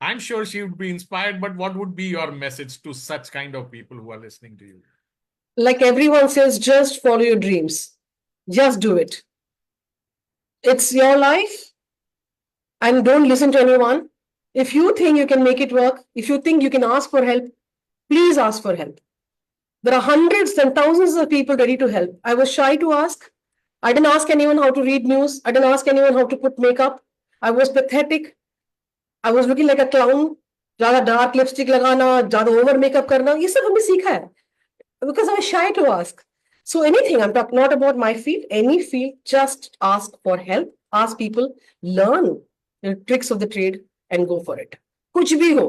I'm sure she would be inspired, but what would be your message to such kind of people who are listening to you? Like everyone says, just follow your dreams. Just do it. It's your life and don't listen to anyone. If you think you can make it work, if you think you can ask for help, please ask for help. There are hundreds and thousands of people ready to help. I was shy to ask. I didn't ask anyone how to read news. I didn't ask anyone how to put makeup. I was pathetic. I was looking like a clown. ज़्यादा dark lipstick लगाना ज़्यादा over makeup करना ये सब हमने सीखा है because I was shy to ask. So anything, I'm talking not about my field, any field, just ask for help, ask people, learn the tricks of the trade and go for it. Kuch bhi ho.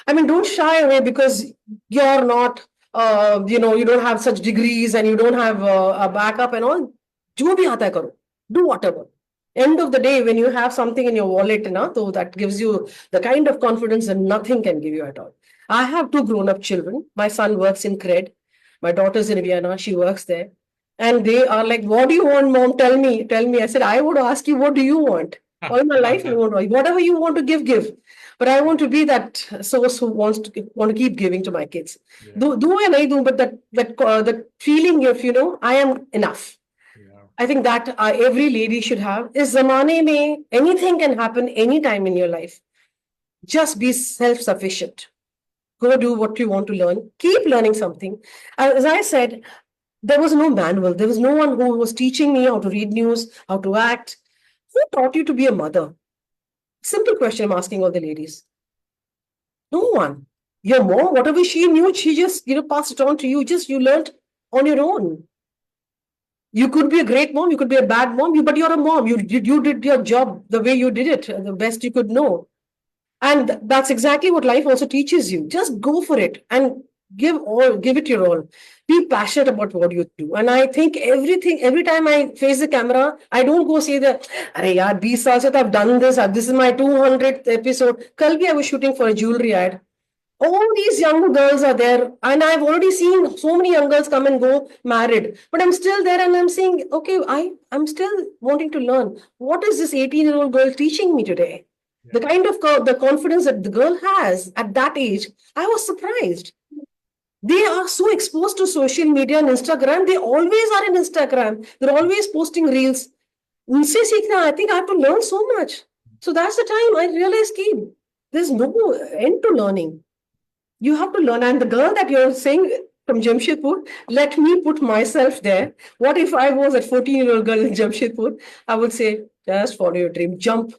I mean, don't shy away because you're not, you don't have such degrees and you don't have a backup and all. Jo bhi aata hai karo. Do whatever. End of the day, when you have something in your wallet, so that gives you the kind of confidence that nothing can give you at all. I have 2 grown-up children. My son works in CRED. My daughter's in Vienna. She works there. And they are like, what do you want, mom? Tell me. Tell me. I said, I would ask you, what do you want? All my life, I want whatever you want to give, give. But I want to be that source who want to keep giving to my kids. Yeah. Do and I do, but that feeling of, I am enough. Yeah. I think that every lady should have. Is zamane mein, anything can happen anytime in your life. Just be self-sufficient. Go do what you want to learn. Keep learning something. As I said, there was no manual. There was no one who was teaching me how to read news, how to act. Who taught you to be a mother? Simple question I'm asking all the ladies. No one. Your mom, whatever she knew, she just passed it on to you. You learned on your own. You could be a great mom, you could be a bad mom, but you're a mom. You did your job the way you did it, the best you could know. And that's exactly what life also teaches you. Just go for it. And give it your all. Be passionate about what you do. And I think every time I face the camera, I don't go say that, "Arey yaar, 20 saal se to I've done this. This is my 200th episode." Kal bhi I was shooting for a jewelry ad. All these young girls are there, and I've already seen so many young girls come and go married. But I'm still there, and I'm saying, okay, I'm still wanting to learn. What is this 18-year-old girl teaching me today? The Yeah. kind of the confidence that the girl has at that age, I was surprised. They are so exposed to social media and Instagram. They always are in Instagram. They're always posting reels. उनसे सीखना, I think I have to learn so much. So that's the time I realized कि there's no end to learning. You have to learn. And the girl that you're saying from Jamshedpur, let me put myself there. What if I was a 14-year-old girl in Jamshedpur? I would say, just follow your dream. Jump.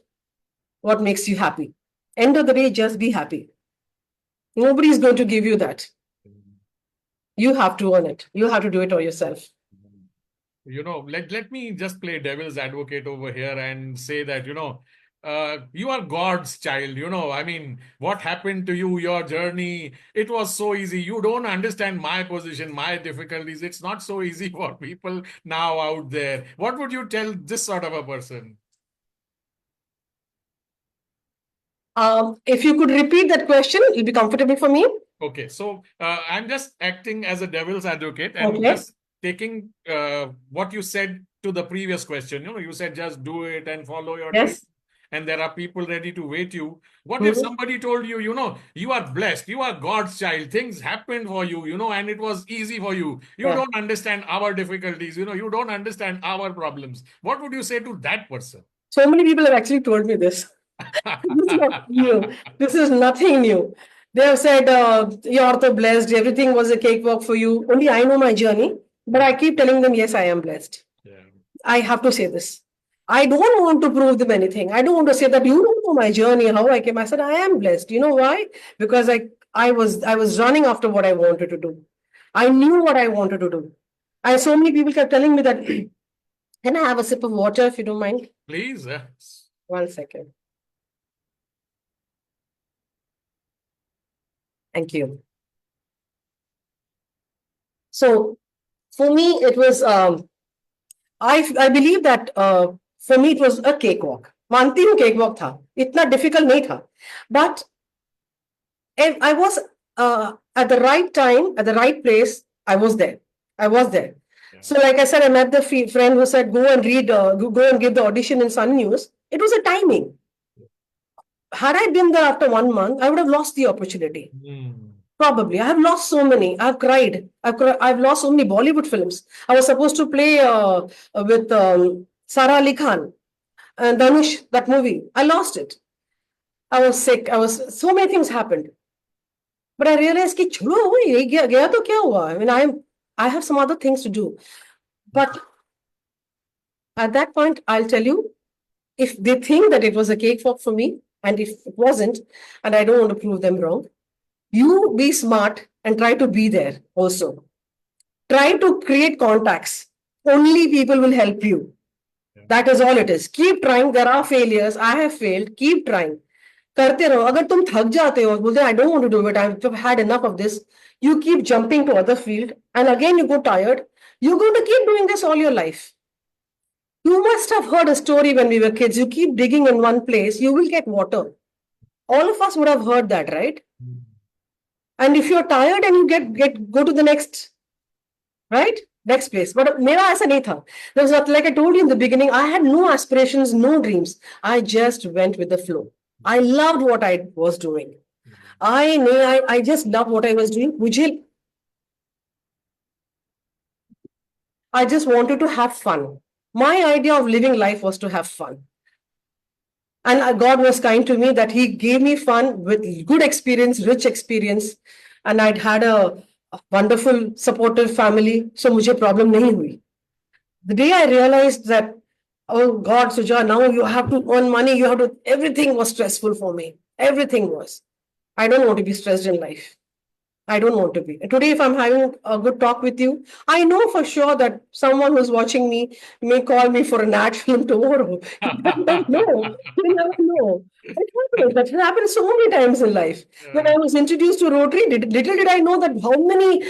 What makes you happy? End of the day, just be happy. Nobody is going to give you that. You have to earn it. You have to do it all yourself. Let me just play devil's advocate over here and say that, you are God's child, I mean, what happened to you, your journey, it was so easy. You don't understand my position, my difficulties. It's not so easy for people now out there. What would you tell this sort of a person? If you could repeat that question, it'll be comfortable for me. Okay, so I'm just acting as a devil's advocate and Okay. just taking what you said to the previous question. You said just do it and follow your dream. Yes. And there are people ready to wait you. What if somebody told you, you are blessed, you are God's child, things happened for you, and it was easy for you. You Yeah. don't understand our difficulties, you don't understand our problems. What would you say to that person? So many people have actually told me this. This is not new. This is nothing new. They have said, you're so blessed, everything was a cakewalk for you. Only I know my journey, but I keep telling them, yes, I am blessed. Yeah. I have to say this. I don't want to prove them anything. I don't want to say that you don't know my journey, how I came. I said, I am blessed. You know why? Because I was running after what I wanted to do. I knew what I wanted to do. And so many people kept telling me that, can I have a sip of water if you don't mind? Please. 1 second. Thank you. So for me, it was, I believe that for me, it was a cakewalk. मानती हूँ cakewalk था. इतना difficult नहीं था. But I was at the right time, at the right place. I was there. Yeah. So, like I said, I met the friend who said, go and read, go and give the audition in Sun News. It was a timing. Had I been there after 1 month, I would have lost the opportunity. Probably. I have lost so many. I've cried. I've lost so many Bollywood films. I was supposed to play with Sara Ali Khan and Dhanush, that movie. I lost it. I was sick. So many things happened. But I realized कि छोड़ो ये गया तो क्या हुआ? I mean, I have some other things to do. But at that point, I'll tell you, if they think that it was a cakewalk for me, and if it wasn't, and I don't want to prove them wrong, you be smart and try to be there also. Try to create contacts. Only people will help you. Yeah. That is all it is. Keep trying. There are failures. I have failed. Keep trying. करते रहो. अगर तुम थक जाते हो बोलते I don't want to do it, I've had enough of this, you keep jumping to other field and again you go tired. You're going to keep doing this all your life. You must have heard a story when we were kids. You keep digging in one place, you will get water. All of us would have heard that, right? And if you're tired and you go to the next, right? Next place. But मेरा ऐसा नहीं था. There was not, like I told you in the beginning, I had no aspirations, no dreams. I just went with the flow. I loved what I was doing. I just loved what I was doing. I just wanted to have fun. My idea of living life was to have fun. And God was kind to me that He gave me fun with good experience, rich experience. And I'd had a wonderful, supportive family. So मुझे problem नहीं हुई. The day I realized that, oh God, Suja, now you have to earn money, everything was stressful for me. Everything was. I don't want to be stressed in life. I don't want to be. Today, if I'm having a good talk with you, I know for sure that someone who's watching me may call me for an ad film tomorrow. You never know. You never know. It happens. That happens so many times in life. When I Yeah, was introduced to Rotary, little did I know that how many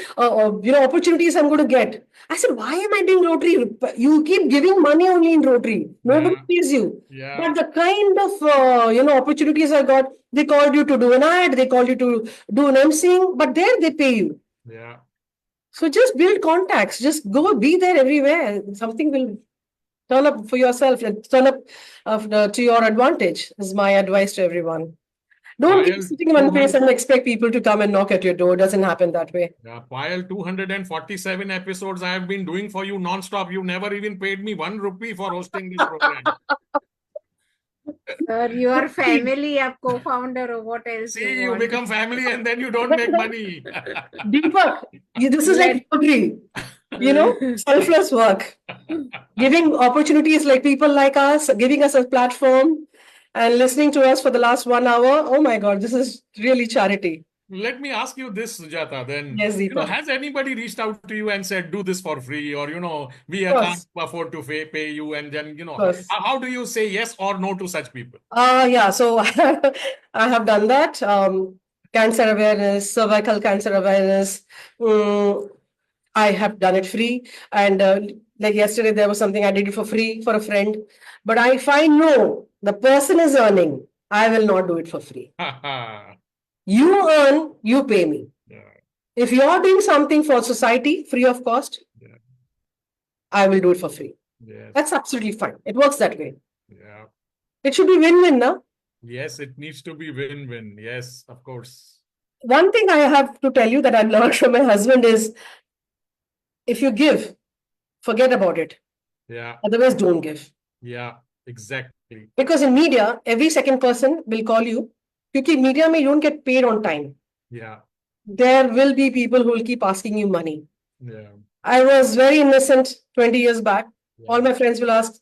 opportunities I'm going to get. I said, why am I doing Rotary? You keep giving money only in Rotary. Nobody yeah, pays you. yeah, But the kind of opportunities I got, they called you to do an ad, they called you to do an emceeing, but there they pay you. yeah. So just build contacts, just go be there everywhere. Something will turn up for yourself and turn up to your advantage, is my advice to everyone. Don't keep Payal sitting in one place 200, and expect people to come and knock at your door. It doesn't happen that way. yeah, Payal 247 episodes I have been doing for you non-stop. You never even paid me 1 rupee for hosting this program. Sir, you are family, a co-founder, or what else you See, you want? become family and then you don't make money. Deepak, this is like Let Rotary, selfless work. Giving opportunities like people like us, giving us a platform and listening to us for the last 1 hour. Oh my God, this is really charity. Let me ask you this, Sujata, then, Yes, Deepak. Of has anybody reached out to you and said, do this for free, or, we can't course, afford to pay you, and then, of course. how do you say yes or no to such people? Yeah, so I have done that. Cancer awareness, cervical cancer awareness. Mm, I have done it free. And like yesterday, there was something I did it for free for a friend. But if I know the person is earning, I will not do it for free. Yeah, You earn, you pay me. If you're doing something for society free of cost, yeah, I will do it for free. That's yes, absolutely fine. It works that way. yeah. It should be win-win, no? Yes, it needs to be win-win. Yes, of course. One thing I have to tell you that I learned from my husband is if you give, forget about it. Yeah, Otherwise, don't give. yeah, exactly. Because in media, every second person will call you. Because media you don't get paid on time. Yeah, There will be people who will keep asking you money. yeah, I was very innocent 20 years back. All yeah. my friends will ask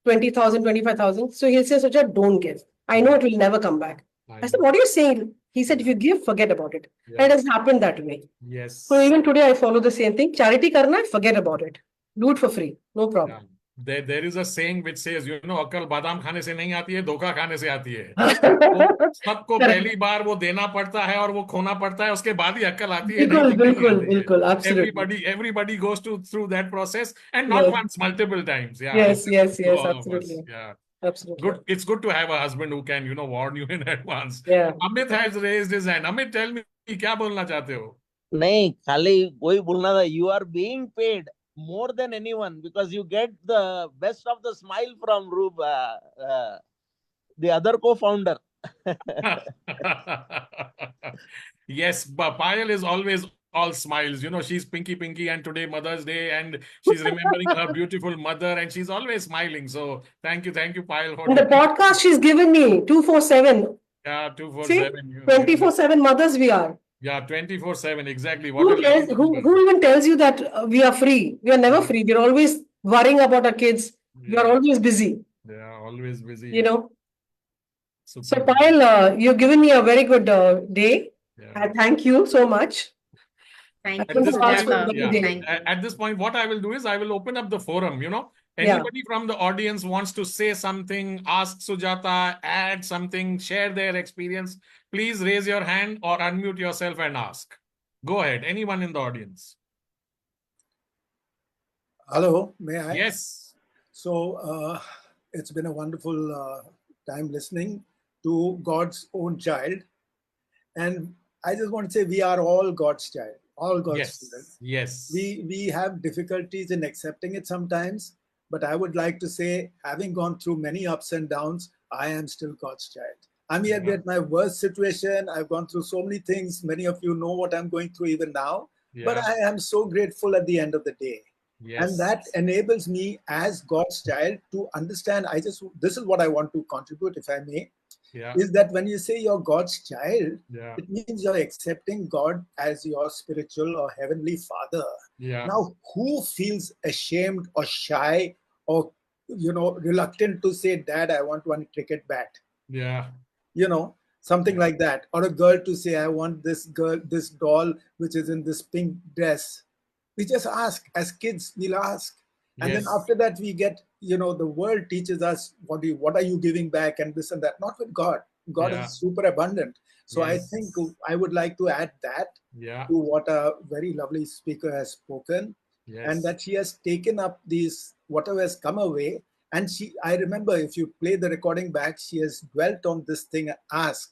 20,000, 25,000. So he'll say, Suja, don't give. I know it will never come back. I I said, know. what are you saying? He said, if you give, forget about it. And Yeah, it has happened that way. So yes. even today, I follow the same thing. Charity karna, hai, forget about it. Do it for free. No Yeah. problem. There is a saying which says, अक्ल बादाम खाने से नहीं आती है, धोखा खाने से आती है. तो सबको Correct. पहली बार वो देना पड़ता है और वो खोना पड़ता है, उसके बाद ही अक्ल आती है, नहीं बिल्कुल तो नहीं बिल्कुल आती है. बिल्कुल absolutely. Everybody goes through that process, and not Yes, once, multiple times. Yeah, it yes, happens yes, to yes, all of us. absolutely. Yeah. Absolutely. Good. It's good to have a husband who can, warn you in advance. Yeah. Amit has raised his hand. Amit, tell me, क्या बोलना चाहते हो? नहीं खाली वही बोलना था you are being paid more than anyone because you get the best of the smile from Rube, the other co-founder. Yes, but Payal is always all smiles. She's pinky, and today Mother's Day, and she's remembering her beautiful mother, and she's always smiling. So thank you, Payal, for In the doing it. podcast she's given me 247. Yeah, See, 247. 24/7 mothers we are. Yeah, 24/7. Exactly. What a Who lucky tells number. who even tells you that we are free? We are never free. We're always worrying about our kids. We are Yeah, always busy. yeah, always busy. You know. So Super. Payal, you've given me a very good day. Yeah. Thank you so much. thank I'm you, At going this to ask for point, a Sujata. lovely yeah. day. Thank you. At this point, what I will do is I will open up the forum. Yeah. Anybody from the audience wants to say something, ask Sujata, add something, share their experience, please raise your hand or unmute yourself and ask. Go ahead. Anyone in the audience? Hello, may I? Yes. So it's been a wonderful time listening to God's own child. And I just want to say we are all God's child, all God's children. Yes. We have difficulties in accepting it sometimes, but I would like to say, having gone through many ups and downs, I am still God's child. I'm here at my worst situation. I've gone through so many things. Many of you know what I'm going through even now. But I am so grateful at the end of the day. Yes. And that enables me as God's child to understand. This is what I want to contribute, if I may, is that when you say you're God's child, it means you're accepting God as your spiritual or heavenly father. Now, who feels ashamed or shy or reluctant to say, Dad, I want one cricket bat? Yeah. something like that, or a girl to say, I want this doll which is in this pink dress. We just ask. As kids, we'll ask, and then after that we get, the world teaches us what are you giving back, and this and that. Not with God. God is super abundant. So I think I would like to add that to what a very lovely speaker has spoken, and that she has taken up these whatever has come away. And I remember, if you play the recording back, she has dwelt on this thing, ask.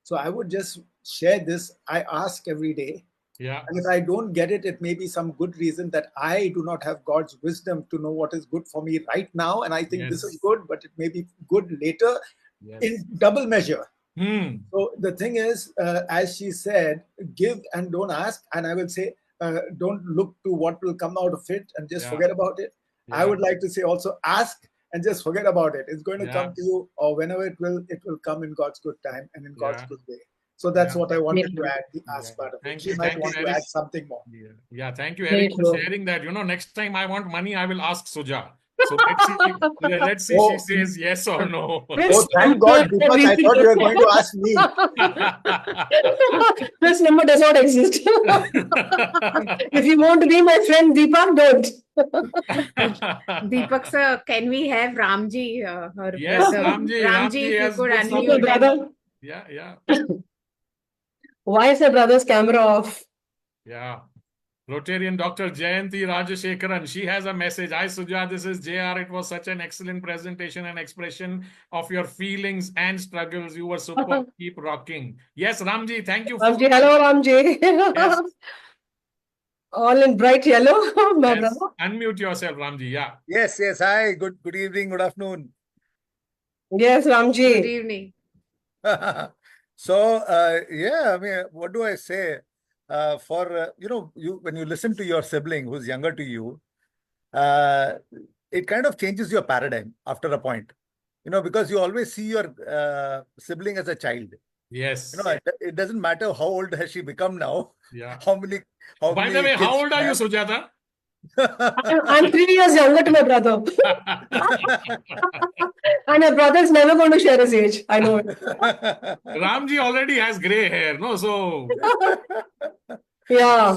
So I would just share this. I ask every day. Yeah. And if I don't get it, it may be some good reason that I do not have God's wisdom to know what is good for me right now. And I think this is good, but it may be good later in double measure. So the thing is, as she said, give and don't ask. And I will say, don't look to what will come out of it and just forget about it. I would like to say also, ask and just forget about it. It's going to come to you, or whenever it will come in God's good time and in God's good way. So that's what I wanted to add, the ask part of it. She might want to add something more. Thank you, Eric, for sharing that. Next time I want money, I will ask Suja. So let's see she says yes or no. Oh, thank God, Deepak, I thought you were going to ask me. This number does not exist. If you want to be my friend, Deepak, don't. Deepak sir, can we have Ramji? Yes, brother? Ramji, if you has could good unmute. Brother. Yeah. Why is the brother's camera off? Yeah. Rotarian Dr. Jayanti Rajashekaran, she has a message. Hi, Suja, this is JR. It was such an excellent presentation and expression of your feelings and struggles. You were super. Keep rocking. Yes, Ramji, thank you. Ramji, hello, Ramji. Yes. All in bright yellow, my brother. Unmute yourself, Ramji. Yeah. Yes. Hi. Good evening. Good afternoon. Yes, Ramji. Good evening. So, I mean, what do I say? When you listen to your sibling who's younger to you, it kind of changes your paradigm after a point, because you always see your sibling as a child. Yes. It doesn't matter how old has she become now. Yeah. By the way, how old are you, Sujata? I'm 3 years younger to my brother. And my brother's never going to share his age. I know it. Ramji already has grey hair, no? So yeah.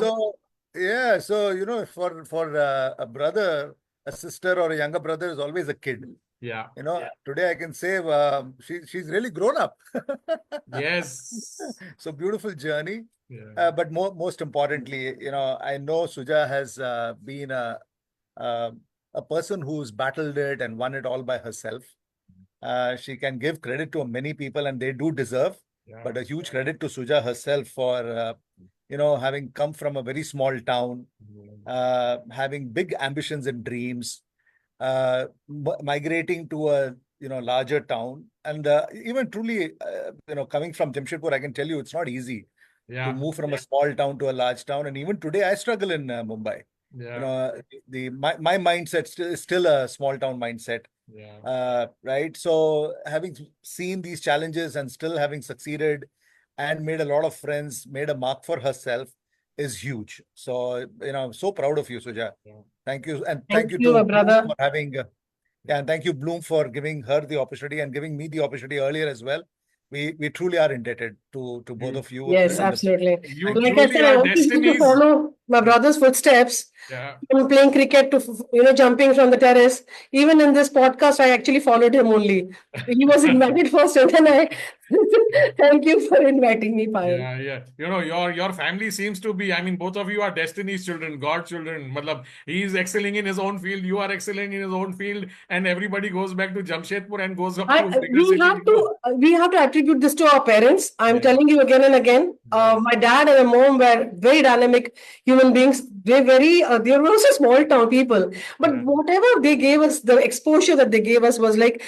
So for a brother, a sister, or a younger brother is always a kid. Yeah. Today I can say she's really grown up. Yes. So beautiful journey. Yeah. But most importantly, I know Suja has been a person who's battled it and won it all by herself. She can give credit to many people, and they do deserve. Yeah. But a huge credit to Suja herself for having come from a very small town, having big ambitions and dreams, migrating to a larger town, and even truly coming from Jamshedpur, I can tell you it's not easy to move from a small town to a large town. And even today I struggle in Mumbai. My mindset is still a small town mindset. Right. So having seen these challenges and still having succeeded and made a lot of friends, made a mark for herself, is huge. So I'm so proud of you, Suja. Thank you. And thank you to brother Bloom for having and thank you, Bloom, for giving her the opportunity and giving me the opportunity earlier as well. We truly are indebted to both of you. Yes, absolutely. Like I said, I want to follow my brother's footsteps. From playing cricket to jumping from the terrace. Even in this podcast, I actually followed him only. He was invited first, and then I thank you for inviting me, Payal. Yeah. Your family seems to be, I mean, both of you are destiny's children, God's children. He is excelling in his own field, you are excelling in his own field, and everybody goes back to Jamshedpur and goes up to we have to attribute this to our parents. I'm telling you again and again. My dad and my mom were very dynamic human beings. They were also small town people, but whatever they gave us, the exposure that they gave us was like,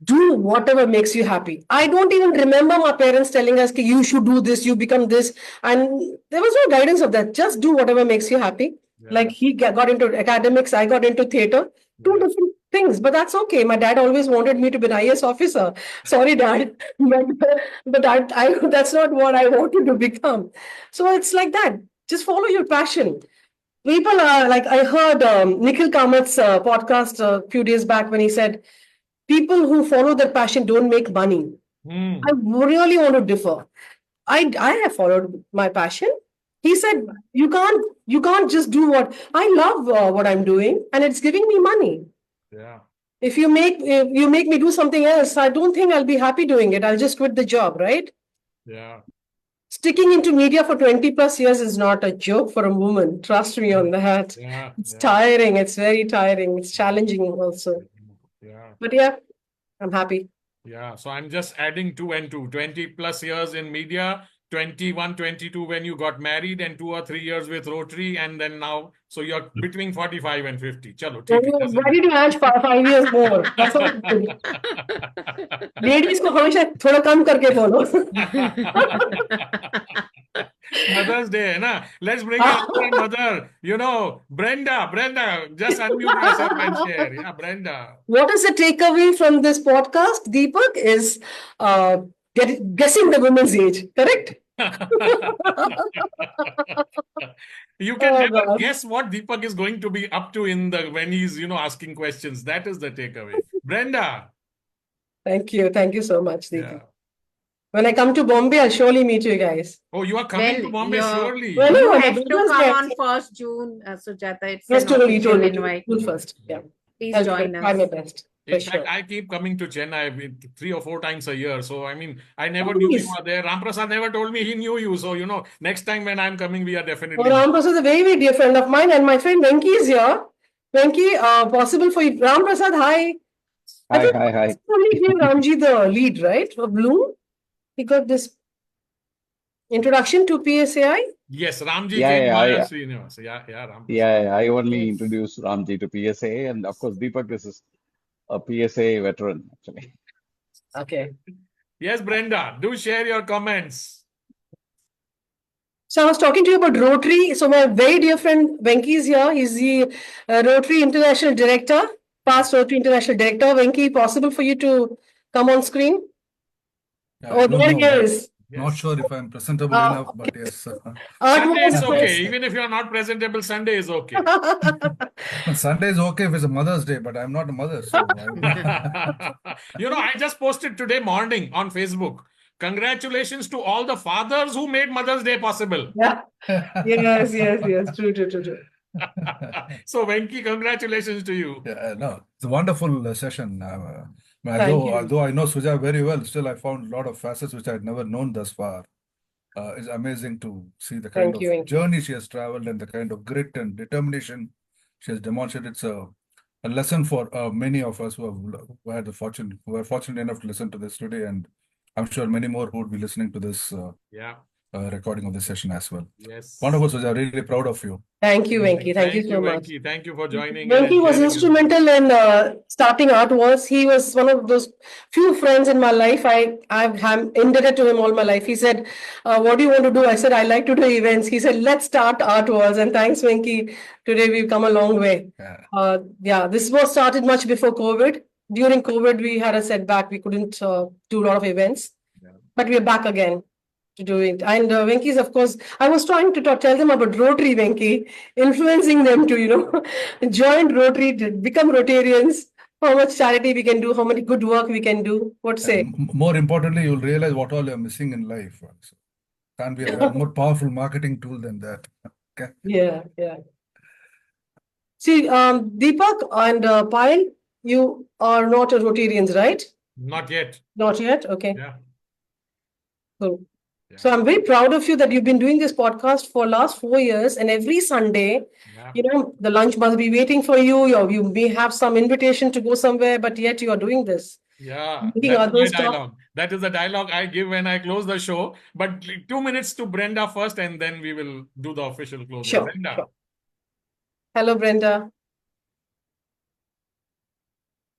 do whatever makes you happy. I don't even remember my parents telling us, you should do this, you become this. And there was no guidance of that. Just do whatever makes you happy. Like he got into academics, I got into theater. Two different things, but that's okay. My dad always wanted me to be an IAS officer. Sorry, Dad, but that's not what I wanted to become. So it's like that. Just follow your passion. People are like, I heard Nikhil Kamat's podcast a few days back when he said, people who follow their passion don't make money. I really want to differ. I have followed my passion. He said, you can't just do what I love what I'm doing, and it's giving me money. Yeah. If you make me do something else, I don't think I'll be happy doing it. I'll just quit the job, right? Yeah. Sticking into media for 20 plus years is not a joke for a woman. Trust me on that. Yeah. It's tiring. It's very tiring. It's challenging also. Yeah. But yeah, I'm happy. Yeah. So I'm just adding 2 and 2. 20 plus years in media, 21, 22 when you got married, and 2 or 3 years with Rotary, and then now, so you're between 45 and 50. Chalo, theek hai, doesn't Why did you add 5 years more? That's what Ladies को हमेशा थोड़ा कम करके बोलो. Mother's Day, है ना? Let's bring our mother. Brenda, just unmute yourself and share. Yeah, Brenda. What is the takeaway from this podcast, Deepak? Is guessing the woman's age, correct? You can never guess what Deepak is going to be up to when he's asking questions. That is the takeaway. Brenda. Thank you so much, Deepak. Yeah. When I come to Bombay, I'll surely meet you guys. Oh, you are coming to Bombay, surely. Well, you have to come on 1st June, Sujata. It's an official invite. June 1st, yeah. Please join us. Try my best. In fact, I keep coming to Chennai 3 or 4 times a year. So, I mean, I never knew you were there. Ramprasad never told me he knew you. So, next time when I'm coming, we are definitely. Ramprasad is a very, very dear friend of mine. And my friend Venki is here. Venki, possible for you. Ramprasad, hi. Hi. Only gave Ramji the lead, right? For Bloom. He got this introduction to PSAI. Yes, Ramji came via Srinivas. Yeah, I only introduced Ramji to PSA, and of course, Deepak, this is a PSA veteran, actually. Okay. Yes, Brenda, do share your comments. So I was talking to you about Rotary. So my very dear friend Venki is here. He's the Rotary International Director, past Rotary International Director. Venki, possible for you to come on screen? There he is. Not sure if I'm presentable enough, but yes. Sunday is okay. Even if you're not presentable, Sunday is okay. Sunday is okay if it's a Mother's Day, but I'm not a mother. So I just posted today morning on Facebook. Congratulations to all the fathers who made Mother's Day possible. Yeah. Yes. True. So, Venki, congratulations to you. Yeah, no, it's a wonderful session. Although I know Suja very well, still I found a lot of facets which I had never known thus far. It's amazing to see the kind of journey she has traveled and the kind of grit and determination she has demonstrated. It's a lesson for many of us who are fortunate enough to listen to this today, and I'm sure many more who would be listening to this recording of this session as well. Yes. Wonderful, Suja. Really proud of you. Thank you, Venki. Thank you so much. Venki. Thank you for joining. Venki was instrumental in starting Art Wars. He was one of those few friends in my life. I'm indebted to him all my life. He said, what do you want to do? I said, I like to do events. He said, let's start Art Wars. And thanks, Venki. Today we've come a long way. This was started much before COVID. During COVID, we had a setback. We couldn't do a lot of events. But we're back again to do it. And Venki's, of course, I was trying to tell them about Rotary, Venki, influencing them to, join Rotary, to become Rotarians, how much charity we can do, how much good work we can do. What say? More importantly, you'll realize what all you're missing in life. So, can't be a more powerful marketing tool than that. Okay. Yeah. See, Deepak and Payal, you are not a Rotarians, right? Not yet. Not yet? Okay. Yeah. Cool. So I'm very proud of you that you've been doing this podcast for last 4 years, and every Sunday, the lunch must be waiting for you. You may have some invitation to go somewhere, but yet you are doing this. Yeah, that's my dialogue. That is the dialogue I give when I close the show. But 2 minutes to Brenda first, and then we will do the official closing. Sure. Brenda. Hello, Brenda.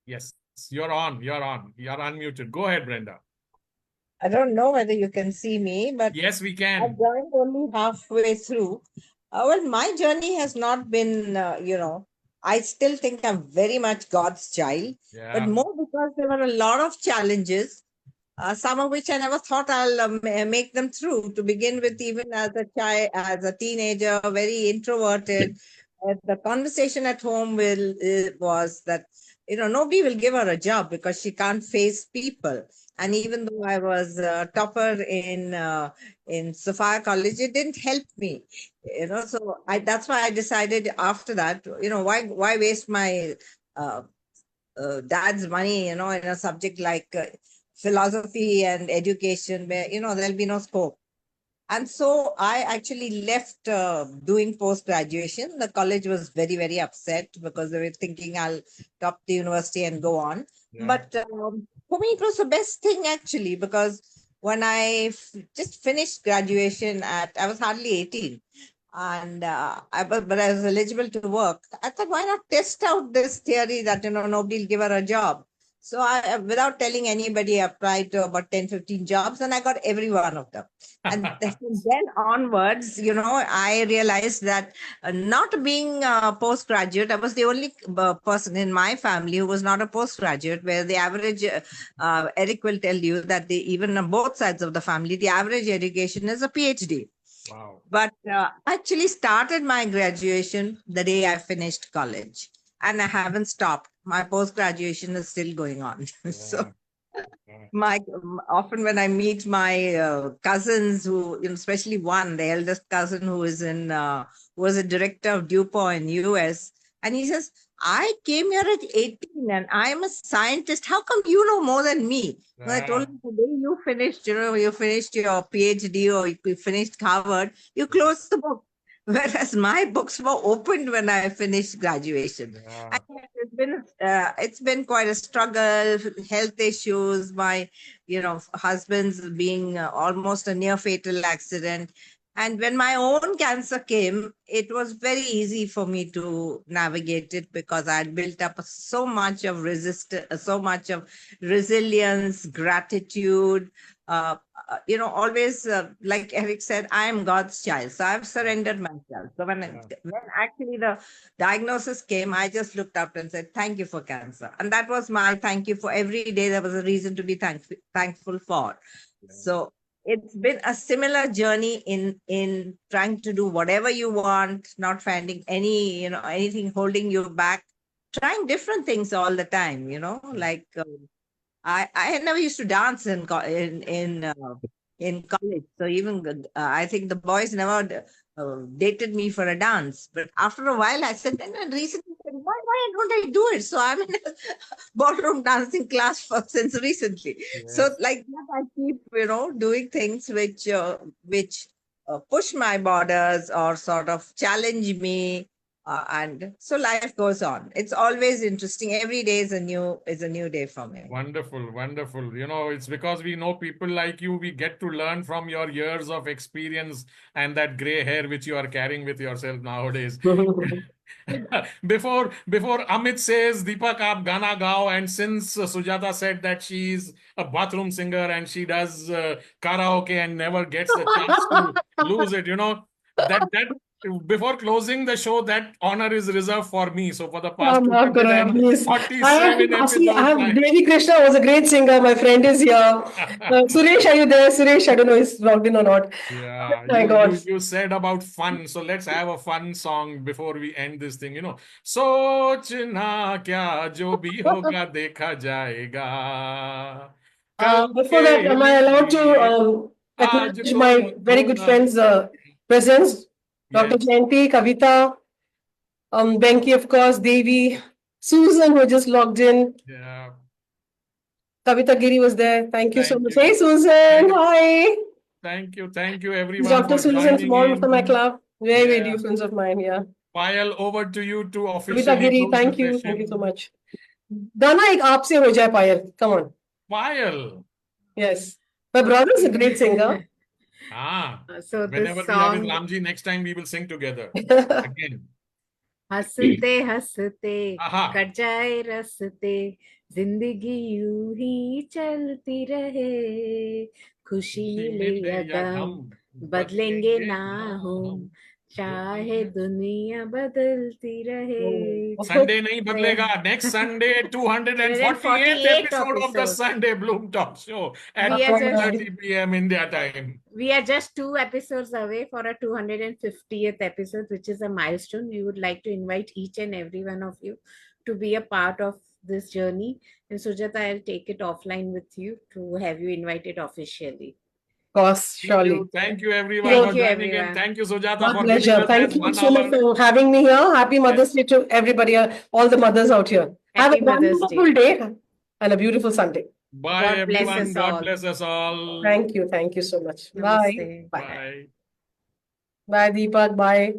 Yes, you're on. You're unmuted. Go ahead, Brenda. I don't know whether you can see me, but yes, we can. I joined only halfway through. Well, my journey has not been, I still think I'm very much God's child, but more because there were a lot of challenges, some of which I never thought I'll make them through. To begin with, even as a child, as a teenager, very introverted. The conversation at home was that, nobody will give her a job because she can't face people. And even though I was a topper in Sophia College, it didn't help me. So that's why I decided after that, why waste my dad's money, in a subject like philosophy and education, where there'll be no scope. And so I actually left doing post graduation. The college was very, very upset because they were thinking I'll top the university and go on. Yeah. But for me, it was the best thing actually, because when I just finished graduation I was hardly 18, and but I was eligible to work. I thought, why not test out this theory that nobody will give her a job? So I, without telling anybody, I applied to about 10, 15 jobs, and I got every one of them. And from then onwards, I realized that not being a postgraduate, I was the only person in my family who was not a postgraduate, where the average, Eric will tell you that even on both sides of the family, the average education is a PhD. Wow. But I actually started my graduation the day I finished college, and I haven't stopped. My post graduation is still going on. So often when I meet my cousins, who especially one, the eldest cousin who is who was a director of DuPont in US, and he says, I came here at 18 and I am a scientist. How come you know more than me? And I told him, the day you finished, you finished your PhD or you finished Harvard, you closed the book. Whereas my books were opened when I finished graduation. Yeah. It's been quite a struggle, health issues, my husband's being almost a near fatal accident. And when my own cancer came, it was very easy for me to navigate it, because I had built up so much of so much of resilience, gratitude. Always, like Eric said, I am God's child. So I've surrendered myself. So when actually the diagnosis came, I just looked up and said, thank you for cancer. And that was my thank you for every day. There was a reason to be thankful for. So it's been a similar journey in trying to do whatever you want, not finding anything holding you back, trying different things all the time, like I never used to dance in college. So even I think the boys never dated me for a dance. But after a while, I said, and recently, why don't I do it? So I'm in a ballroom dancing class since recently. Yes. So like that, I keep doing things which push my borders or sort of challenge me. And so life goes on. It's always interesting. Every day is a new day for me. Wonderful, wonderful. It's because we know people like you, we get to learn from your years of experience and that gray hair which you are carrying with yourself nowadays. Before Amit says, Deepak, aap gana gao, and since Sujata said that she's a bathroom singer and she does karaoke and never gets the chance to lose it, that before closing the show, that honor is reserved for me. So for the past 247 episodes, I have Devi Krishna was a great singer. My friend is here. Suresh, are you there? Suresh, I don't know if he's logged in or not. Yeah, Oh my God. you said about fun. So let's have a fun song before we end this thing. Sochna kya jo bhi hoga dekha jayega. Before that, am I allowed to acknowledge my very good friends' presence? Dr. Jayanti, Kavita, Benki, of course, Devi, Susan, who just logged in. Yeah. Kavita Giri was there. Thank you so much. Hey, Susan. Hi. Thank you, everyone. Dr. Susan Small from my club. Very dear friends of mine. Yeah. Payal, over to you to officially Kavita Giri, thank you. Thank you so much. Dana, ek aapse ho jaye, Payal. Come on. Payal. Yes. My brother is a great singer. So whenever we are with Ramji, next time we will sing together again. हंसते हंसते cut जाए रस्ते जिंदगी यूं ही चलती रहे खुशी मिले या गम बदलेंगे ना हम चाहे दुनिया बदलती रहे Sunday नहीं बदलेगा. Next Sunday, 248th episode of the Sunday Bloom Talk Show at 6:30 p.m. India time. We are just 2 episodes away for a 250th episode, which is a milestone. We would like to invite each and every one of you to be a part of this journey. And Sujata, I'll take it offline with you to have you invited officially. Of course, surely. Thank you everyone Thank for you, joining in. everyone. Thank you, Sujata, My for giving pleasure. us Thank that you 1 so much hour. for having me here. Happy Mother's Day to everybody, all the mothers out here. Have Happy a Mother's wonderful Day. day and a beautiful Sunday. Bye, God bless everyone. us God all. bless us all. Thank you. Thank you so much. Bye. Namaste. Bye. Bye. Bye, Deepak. Bye.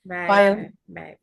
Bye. Bye. Bye. Bye.